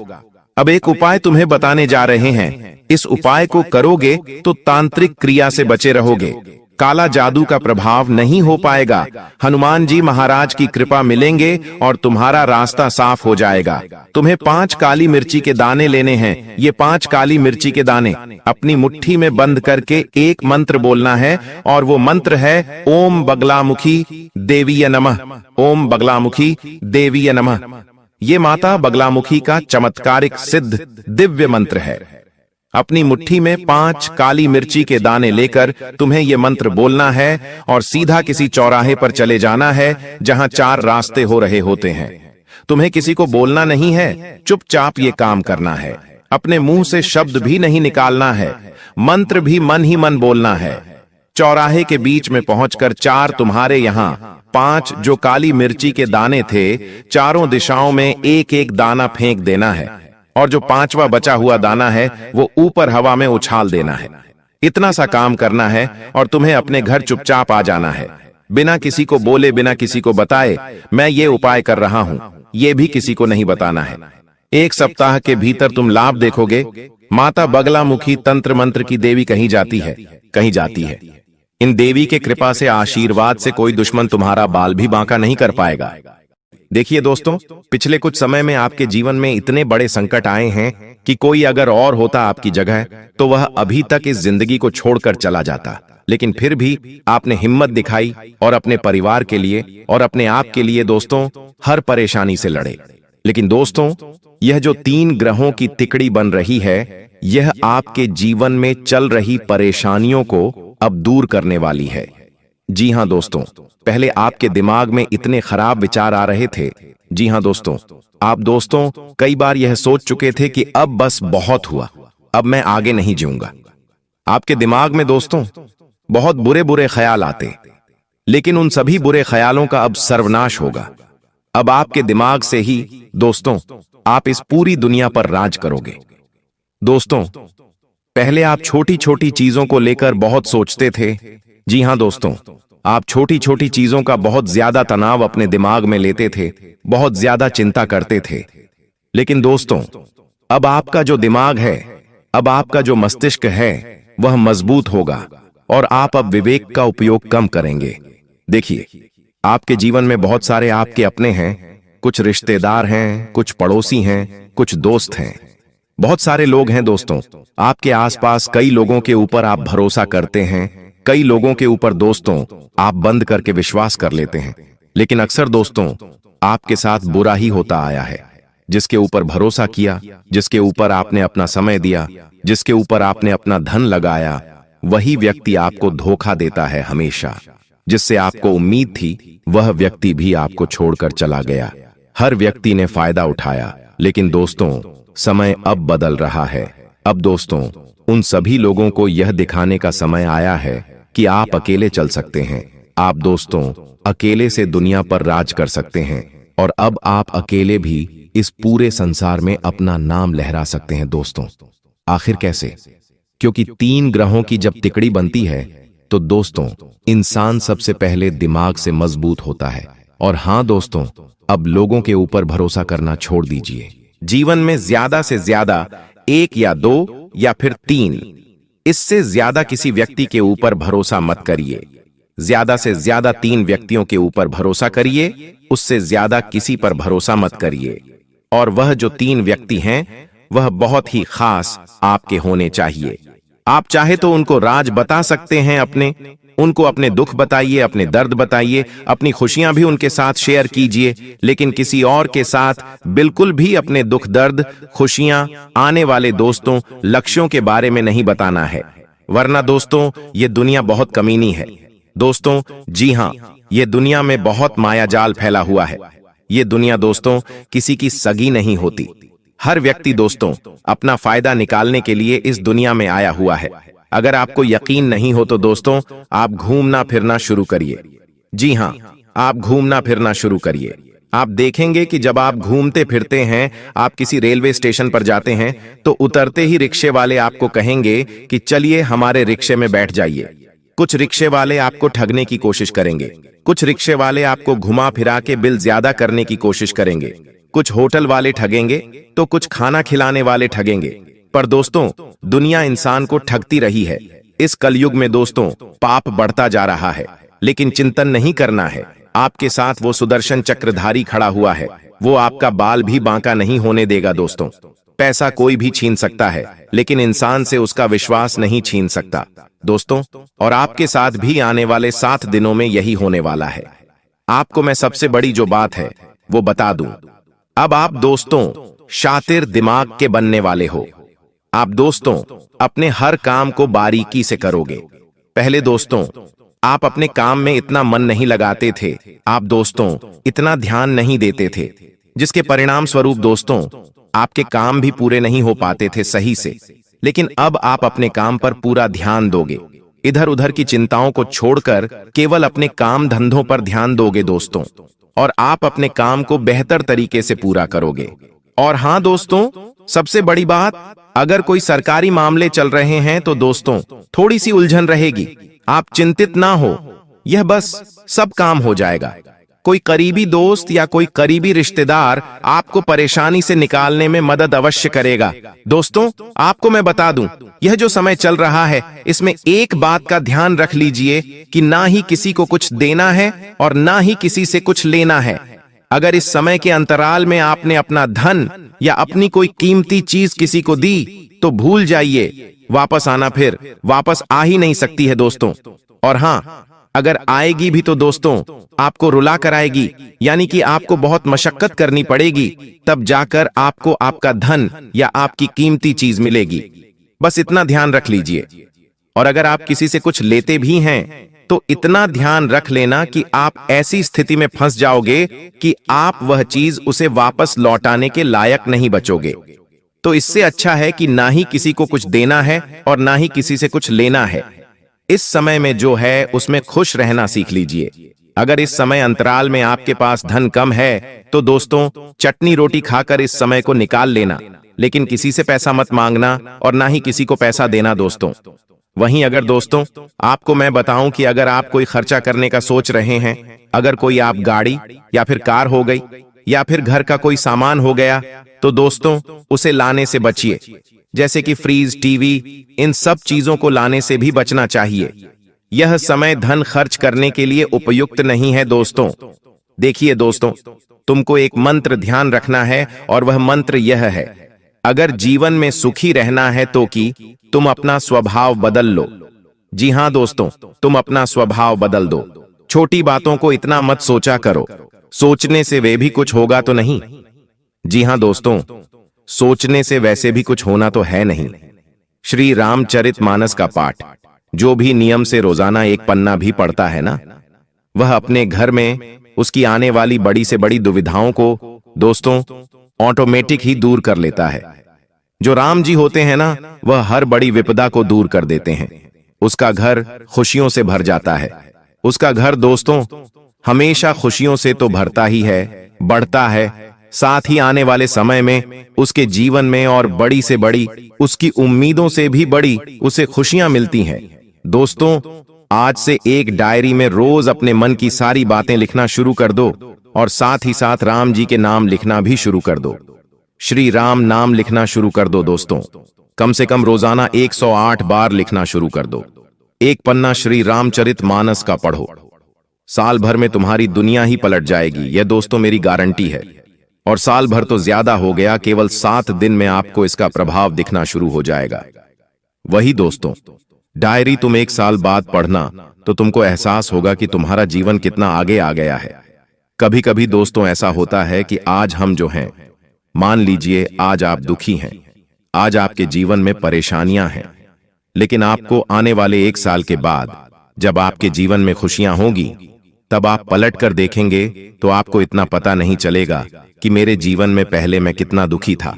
अब एक उपाय तुम्हें बताने जा रहे हैं। इस उपाय को करोगे तो तांत्रिक क्रिया से बचे रहोगे, काला जादू का प्रभाव नहीं हो पाएगा, हनुमान जी महाराज की कृपा मिलेंगे और तुम्हारा रास्ता साफ हो जाएगा। तुम्हें 5 काली मिर्ची के दाने लेने हैं। ये 5 काली मिर्ची के दाने अपनी मुट्ठी में बंद करके एक मंत्र बोलना है और वो मंत्र है ओम बगलामुखी देवीय नमः। ओम बगलामुखी देवीय नमः। ये माता बगलामुखी का चमत्कारिक सिद्ध दिव्य मंत्र है। अपनी मुट्ठी में 5 काली मिर्ची के दाने लेकर तुम्हें यह मंत्र बोलना है और सीधा किसी चौराहे पर चले जाना है जहां 4 रास्ते हो रहे होते हैं। तुम्हें किसी को बोलना नहीं है, चुपचाप ये काम करना है। अपने मुंह से शब्द भी नहीं निकालना है, मंत्र भी मन ही मन बोलना है। चौराहे के बीच में पहुंचकर 4 तुम्हारे यहां 5 जो काली मिर्ची के दाने थे, चारों दिशाओं में एक एक दाना फेंक देना है और जो 5वां बचा हुआ दाना है वो ऊपर हवा में उछाल देना है। इतना सा काम करना है और तुम्हें अपने घर चुपचाप आ जाना है, बिना किसी को बोले, बिना किसी को बताए मैं ये उपाय कर रहा हूं, ये भी किसी को नहीं बताना है। 1 सप्ताह के भीतर तुम लाभ देखोगे। माता बगलामुखी तंत्र मंत्र की देवी कहीं जाती है, कहीं जाती है। इन देवी के कृपा से, आशीर्वाद से कोई दुश्मन तुम्हारा बाल भी बांका नहीं कर पाएगा। देखिए दोस्तों, पिछले कुछ समय में आपके जीवन में इतने बड़े संकट आए हैं कि कोई अगर और होता आपकी जगह तो वह अभी तक इस जिंदगी को छोड़कर चला जाता, लेकिन फिर भी आपने हिम्मत दिखाई और अपने परिवार के लिए और अपने आप के लिए दोस्तों हर परेशानी से लड़े। लेकिन दोस्तों, यह जो 3 ग्रहों की तिकड़ी बन रही है, यह आपके जीवन में चल रही परेशानियों को अब दूर करने वाली है। जी हां दोस्तों, पहले आपके दिमाग में इतने खराब विचार आ रहे थे। जी हां दोस्तों, आप दोस्तों कई बार यह सोच चुके थे कि अब बस बहुत हुआ, अब मैं आगे नहीं जीऊंगा। आपके दिमाग में दोस्तों बहुत बुरे बुरे ख्याल आते, लेकिन उन सभी बुरे ख्यालों का अब सर्वनाश होगा। अब आपके दिमाग से ही दोस्तों आप इस पूरी दुनिया पर राज करोगे। दोस्तों, पहले आप छोटी छोटी चीजों को लेकर बहुत सोचते थे। जी हां दोस्तों, आप छोटी छोटी चीजों का बहुत ज्यादा तनाव अपने दिमाग में लेते थे, बहुत ज्यादा चिंता करते थे। लेकिन दोस्तों, अब आपका जो दिमाग है, अब आपका जो मस्तिष्क है, वह मजबूत होगा और आप अब विवेक का उपयोग कम करेंगे। देखिए, आपके जीवन में बहुत सारे आपके अपने हैं, कुछ रिश्तेदार हैं, कुछ पड़ोसी हैं, कुछ दोस्त हैं, बहुत सारे लोग हैं दोस्तों। आपके आसपास कई लोगों के ऊपर आप भरोसा करते हैं, कई लोगों के ऊपर दोस्तों आप बंद करके विश्वास कर लेते हैं। लेकिन अक्सर दोस्तों आपके साथ बुरा ही होता आया है। जिसके ऊपर भरोसा किया, जिसके ऊपर आपने अपना समय दिया, जिसके ऊपर आपने अपना धन लगाया, वही व्यक्ति आपको धोखा देता है हमेशा। जिससे आपको उम्मीद थी वह व्यक्ति भी आपको छोड़कर चला गया। हर व्यक्ति ने फायदा उठाया, लेकिन दोस्तों समय अब बदल रहा है। अब दोस्तों उन सभी लोगों को यह दिखाने का समय आया है कि आप अकेले चल सकते हैं। आप दोस्तों अकेले से दुनिया पर राज कर सकते हैं और अब आप अकेले भी इस पूरे संसार में अपना नाम लहरा सकते हैं। दोस्तों आखिर कैसे? क्योंकि 3 ग्रहों की जब तिकड़ी बनती है तो दोस्तों इंसान सबसे पहले दिमाग से मजबूत होता है। और हां दोस्तों, अब लोगों के ऊपर भरोसा करना छोड़ दीजिए। जीवन में ज्यादा से ज्यादा 1 या 2 या फिर 3, इससे ज्यादा किसी व्यक्ति के ऊपर भरोसा मत करिए। ज्यादा से ज्यादा 3 व्यक्तियों के ऊपर भरोसा करिए, उससे ज्यादा किसी पर भरोसा मत करिए। और वह जो 3 व्यक्ति हैं वह बहुत ही खास आपके होने चाहिए। आप चाहे तो उनको राज बता सकते हैं, उनको अपने दुख बताइए, अपने दर्द बताइए, अपनी खुशियां भी उनके साथ शेयर कीजिए, लेकिन किसी और के साथ बिल्कुल भी अपने दुख दर्द, खुशियां, आने वाले दोस्तों, लक्ष्यों के बारे में नहीं बताना है। वरना दोस्तों ये दुनिया बहुत कमीनी है। दोस्तों जी हां, ये दुनिया में बहुत मायाजाल फैला हुआ है। ये दुनिया दोस्तों किसी की सगी नहीं होती। हर व्यक्ति दोस्तों अपना फायदा निकालने के लिए इस दुनिया में आया हुआ है। अगर आपको यकीन नहीं हो तो दोस्तों आप घूमना फिरना शुरू करिए। जी हां, आप घूमना फिरना शुरू करिए। आप देखेंगे कि जब आप घूमते फिरते हैं, आप किसी रेलवे स्टेशन पर जाते हैं, तो उतरते ही रिक्शे वाले आपको कहेंगे कि चलिए हमारे रिक्शे में बैठ जाइए। कुछ रिक्शे वाले आपको ठगने की कोशिश करेंगे, कुछ रिक्शे वाले आपको घुमा फिरा के बिल ज्यादा करने की कोशिश करेंगे, कुछ होटल वाले ठगेंगे तो कुछ खाना खिलाने वाले ठगेंगे। पर दोस्तों, दुनिया इंसान को ठगती रही है। इस कलयुग में दोस्तों पाप बढ़ता जा रहा है, लेकिन चिंतन नहीं करना है। आपके साथ वो सुदर्शन चक्रधारी खड़ा हुआ है, वो आपका बाल भी बांका नहीं होने देगा। दोस्तों, पैसा कोई भी छीन सकता है, लेकिन इंसान से उसका विश्वास नहीं छीन सकता दोस्तों। और आपके साथ भी आने वाले 7 दिनों में यही होने वाला है। आपको मैं सबसे बड़ी जो बात है वो बता दूं। अब आप दोस्तों शातिर दिमाग के बनने वाले हो। आप दोस्तों अपने हर काम को बारीकी से करोगे। पहले दोस्तों आप अपने काम में इतना मन नहीं लगाते थे, आप दोस्तों इतना ध्यान नहीं देते थे, जिसके परिणाम स्वरूप दोस्तों आपके काम भी पूरे नहीं हो पाते थे सही से। लेकिन अब आप अपने काम पर पूरा ध्यान दोगे, इधर उधर की चिंताओं को छोड़कर केवल अपने काम धंधों पर ध्यान दोगे दोस्तों, और आप अपने काम को बेहतर तरीके से पूरा करोगे। और हां दोस्तों, सबसे बड़ी बात, अगर कोई सरकारी मामले चल रहे हैं तो दोस्तों थोड़ी सी उलझन रहेगी। आप चिंतित ना हो, यह बस सब काम हो जाएगा। कोई करीबी दोस्त या कोई करीबी रिश्तेदार आपको परेशानी से निकालने में मदद अवश्य करेगा। दोस्तों आपको मैं बता दूं, यह जो समय चल रहा है इसमें एक बात का ध्यान रख लीजिए कि ना ही किसी को कुछ देना है और ना ही किसी से कुछ लेना है। अगर इस समय के अंतराल में आपने अपना धन या अपनी कोई कीमती चीज किसी को दी तो भूल जाइए, वापस आना फिर वापस आ ही नहीं सकती है दोस्तों। और हां, अगर आएगी भी तो दोस्तों आपको रुला कर आएगी, यानी कि आपको बहुत मशक्कत करनी पड़ेगी, तब जाकर आपको आपका धन या आपकी कीमती चीज मिलेगी। बस इतना ध्यान रख लीजिए। और अगर आप किसी से कुछ लेते भी हैं तो इतना ध्यान रख लेना कि आप ऐसी स्थिति में फंस जाओगे कि आप वह चीज उसे वापस लौटाने के लायक नहीं बचोगे। तो इससे अच्छा है कि ना ही किसी को कुछ देना है और ना ही किसी से कुछ लेना है। इस समय में जो है उसमें खुश रहना सीख लीजिए। अगर इस समय अंतराल में आपके पास धन कम है तो दोस्तों चटनी रोटी खाकर इस समय को निकाल लेना, लेकिन किसी से पैसा मत मांगना और ना ही किसी को पैसा देना दोस्तों। वहीं अगर दोस्तों आपको मैं बताऊं कि अगर आप कोई खर्चा करने का सोच रहे हैं, अगर कोई आप गाड़ी या फिर कार हो गई या फिर घर का कोई सामान हो गया, तो दोस्तों उसे लाने से बचिए। जैसे कि फ्रीज, टीवी, इन सब चीजों को लाने से भी बचना चाहिए। यह समय धन खर्च करने के लिए उपयुक्त नहीं है दोस्तों। देखिए दोस्तों, तुमको एक मंत्र ध्यान रखना है और वह मंत्र यह है, अगर जीवन में सुखी रहना है तो कि तुम अपना स्वभाव बदल लो। जी हां दोस्तों, तुम अपना स्वभाव बदल दो। छोटी बातों को इतना मत सोचा करो, सोचने से वे भी कुछ होगा तो नहीं। जी हां दोस्तों, सोचने से वैसे भी कुछ होना तो है नहीं। श्री रामचरितमानस का पाठ जो भी नियम से रोजाना एक पन्ना भी पढ़ता है ना, वह अपने घर में उसकी आने वाली बड़ी से बड़ी दुविधाओं को दोस्तों ऑटोमेटिक ही दूर कर लेता है। जो राम जी होते हैं ना, वह हर बड़ी विपदा को दूर कर देते हैं। उसका घर खुशियों से भर जाता है। उसका घर दोस्तों हमेशा खुशियों से तो भरता ही है, बढ़ता है। साथ ही आने वाले समय में उसके जीवन में और बड़ी से बड़ी उसकी उम्मीदों से भी बड़ी उसे खुशियां मिलती हैं। दोस्तों आज से एक डायरी में रोज अपने मन की सारी बातें लिखना शुरू कर दो और साथ ही साथ राम जी के नाम लिखना भी शुरू कर दो। श्री राम नाम लिखना शुरू कर दो दोस्तों। कम से कम रोजाना 108 बार लिखना शुरू कर दो। एक पन्ना श्री रामचरितमानस का पढ़ो, साल भर में तुम्हारी दुनिया ही पलट जाएगी। यह दोस्तों मेरी गारंटी है। और साल भर तो ज्यादा हो गया, केवल 7 दिन में आपको इसका प्रभाव दिखना शुरू हो जाएगा। वही दोस्तों, डायरी तुम 1 साल बाद पढ़ना तो तुमको एहसास होगा कि तुम्हारा जीवन कितना आगे आ गया है। कभी कभी दोस्तों ऐसा होता है कि आज हम जो हैं, मान लीजिए आज आप दुखी हैं, आज आपके जीवन में परेशानियां हैं, लेकिन आपको आने वाले 1 साल के बाद जब आपके जीवन में खुशियां होंगी, तब आप पलट कर देखेंगे तो आपको इतना पता नहीं चलेगा कि मेरे जीवन में पहले मैं कितना दुखी था।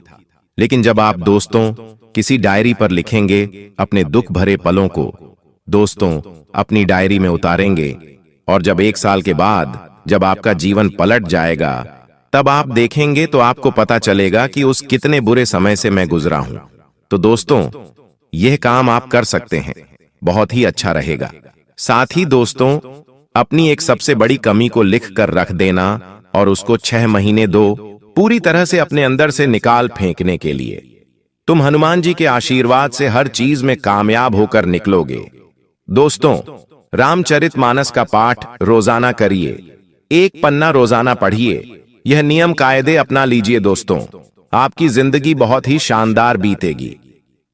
लेकिन जब आप दोस्तों किसी डायरी पर लिखेंगे अपने दुख भरे पलों को, दोस्तों अपनी डायरी में उतारेंगे, और जब 1 साल के बाद जब आपका जीवन पलट जाएगा तब आप देखेंगे तो आपको पता चलेगा कि उस कितने बुरे समय से मैं गुजरा हूं। तो दोस्तों, यह काम आप कर सकते हैं, बहुत ही अच्छा रहेगा। साथ ही दोस्तों, अपनी एक सबसे बड़ी कमी को लिख कर रख देना और उसको 6 महीने दो पूरी तरह से अपने अंदर से निकाल फेंकने के लिए। तुम हनुमान जी के आशीर्वाद से हर चीज में कामयाब होकर निकलोगे। दोस्तों, रामचरितमानस का पाठ रोजाना करिए, 1 पन्ना रोजाना पढ़िए। यह नियम कायदे अपना लीजिए दोस्तों, आपकी जिंदगी बहुत ही शानदार बीतेगी।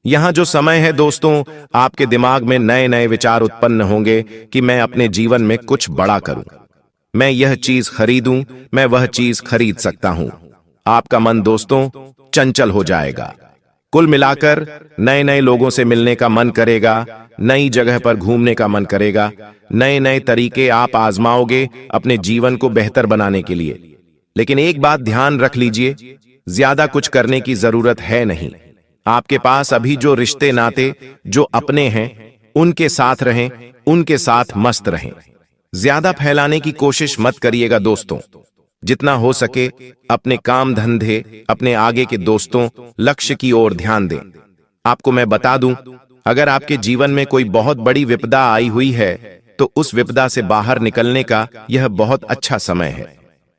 यहां जो समय है दोस्तों, आपके दिमाग में नए नए विचार उत्पन्न होंगे कि मैं अपने जीवन में कुछ बड़ा करूं, मैं यह चीज खरीदूं, मैं वह चीज खरीद सकता हूं। आपका मन दोस्तों चंचल हो जाएगा। कुल मिलाकर नए नए लोगों से मिलने का मन करेगा, नई जगह पर घूमने का मन करेगा, नए नए तरीके आप आजमाओगे अपने जीवन को बेहतर बनाने के लिए। लेकिन एक बात ध्यान रख लीजिए, ज्यादा कुछ करने की जरूरत है नहीं। आपके पास अभी जो रिश्ते नाते जो अपने हैं उनके साथ रहें, उनके साथ मस्त रहें। ज्यादा फैलाने की कोशिश मत करिएगा दोस्तों। जितना हो सके अपने काम धंधे, अपने आगे के दोस्तों, लक्ष्य की ओर ध्यान दें। आपको मैं बता दूं, अगर आपके जीवन में कोई बहुत बड़ी विपदा आई हुई है तो उस विपदा से बाहर निकलने का यह बहुत अच्छा समय है।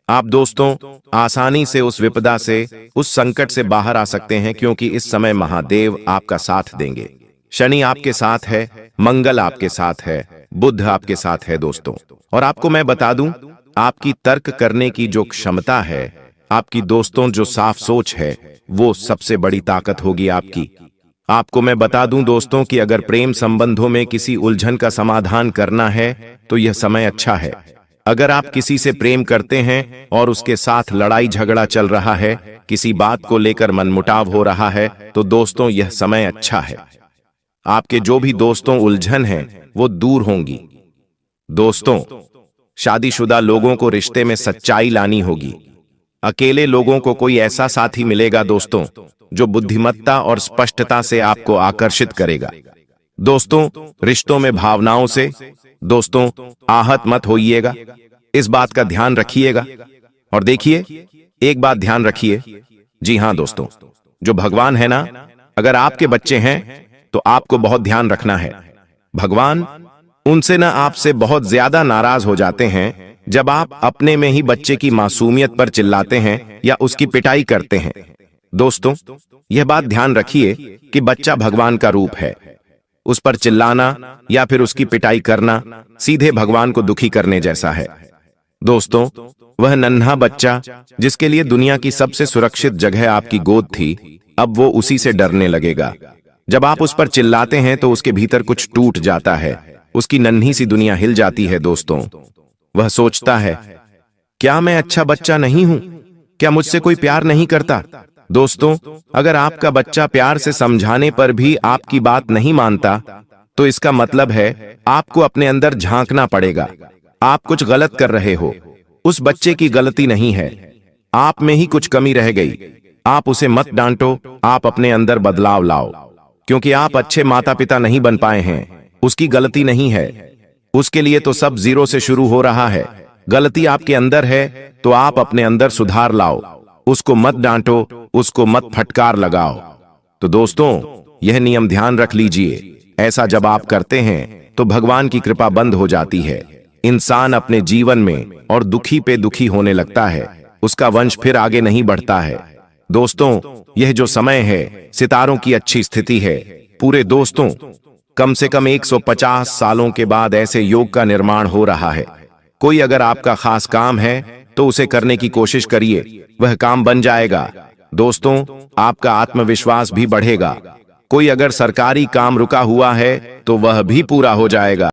आप दोस्तों आसानी से उस विपदा से, उस संकट से बाहर आ सकते हैं, क्योंकि इस समय महादेव आपका साथ देंगे। शनि आपके साथ है, मंगल आपके साथ है, बुध आपके साथ है दोस्तों। और आपको मैं बता दूं, आपकी तर्क करने की जो क्षमता है, आपकी दोस्तों जो साफ सोच है, वो सबसे बड़ी ताकत होगी आपकी। आपको मैं बता दूं दोस्तों कि अगर प्रेम संबंधों में किसी उलझन का समाधान करना है तो यह समय अच्छा है। अगर आप किसी से प्रेम करते हैं और उसके साथ लड़ाई झगड़ा चल रहा है, किसी बात को लेकर मनमुटाव हो रहा है, तो दोस्तों यह समय अच्छा है। आपके जो भी दोस्तों उलझन हैं वो दूर होंगी। दोस्तों, शादीशुदा लोगों को रिश्ते में सच्चाई लानी होगी। अकेले लोगों को कोई ऐसा साथी मिलेगा दोस्तों जो बुद्धिमत्ता और स्पष्टता से आपको आकर्षित करेगा। दोस्तों, रिश्तों में भावनाओं से दोस्तों आहत मत होइएगा, इस बात का ध्यान रखिएगा। और देखिए, एक बात ध्यान रखिए, जी हां दोस्तों, जो भगवान है ना, अगर आपके बच्चे हैं तो आपको बहुत ध्यान रखना है। भगवान उनसे ना आपसे बहुत ज्यादा नाराज हो जाते हैं जब आप अपने में ही बच्चे की मासूमियत पर चिल्लाते हैं या उसकी पिटाई करते हैं। दोस्तों, यह बात ध्यान रखिए कि बच्चा भगवान का रूप है। उस पर चिल्लाना या फिर उसकी पिटाई करना सीधे भगवान को दुखी करने जैसा है। दोस्तों, वह नन्हा बच्चा जिसके लिए दुनिया की सबसे सुरक्षित जगह आपकी गोद थी, अब वो उसी से डरने लगेगा। जब आप उस पर चिल्लाते हैं तो उसके भीतर कुछ टूट जाता है, उसकी नन्ही सी दुनिया हिल जाती है। दोस्तों, वह सोचता है, क्या मैं अच्छा बच्चा नहीं हूं? क्या मुझसे कोई प्यार नहीं करता? दोस्तों, अगर आपका बच्चा प्यार से समझाने पर भी आपकी बात नहीं मानता, तो इसका मतलब है आपको अपने अंदर झांकना पड़ेगा। आप कुछ गलत कर रहे हो। उस बच्चे की गलती नहीं है, आप में ही कुछ कमी रह गई। आप उसे मत डांटो, आप अपने अंदर बदलाव लाओ, क्योंकि आप अच्छे माता पिता नहीं बन पाए हैं। उसकी गलती नहीं है, उसके लिए तो सब जीरो से शुरू हो रहा है। गलती आपके अंदर है तो आप अपने अंदर सुधार लाओ। उसको मत डांटो, उसको मत फटकार लगाओ। तो दोस्तों, यह नियम ध्यान रख लीजिए। ऐसा जब आप करते हैं तो भगवान की कृपा बंद हो जाती है। इंसान अपने जीवन में और दुखी पे दुखी होने लगता है, उसका वंश फिर आगे नहीं बढ़ता है। दोस्तों, यह जो समय है, सितारों की अच्छी स्थिति है। पूरे दोस्तों, कम से कम 150 सालों के बाद ऐसे योग का निर्माण हो रहा है। कोई अगर आपका खास काम है तो उसे करने की कोशिश करिए, वह काम बन जाएगा। दोस्तों, आपका आत्मविश्वास भी बढ़ेगा। कोई अगर सरकारी काम रुका हुआ है तो वह भी पूरा हो जाएगा।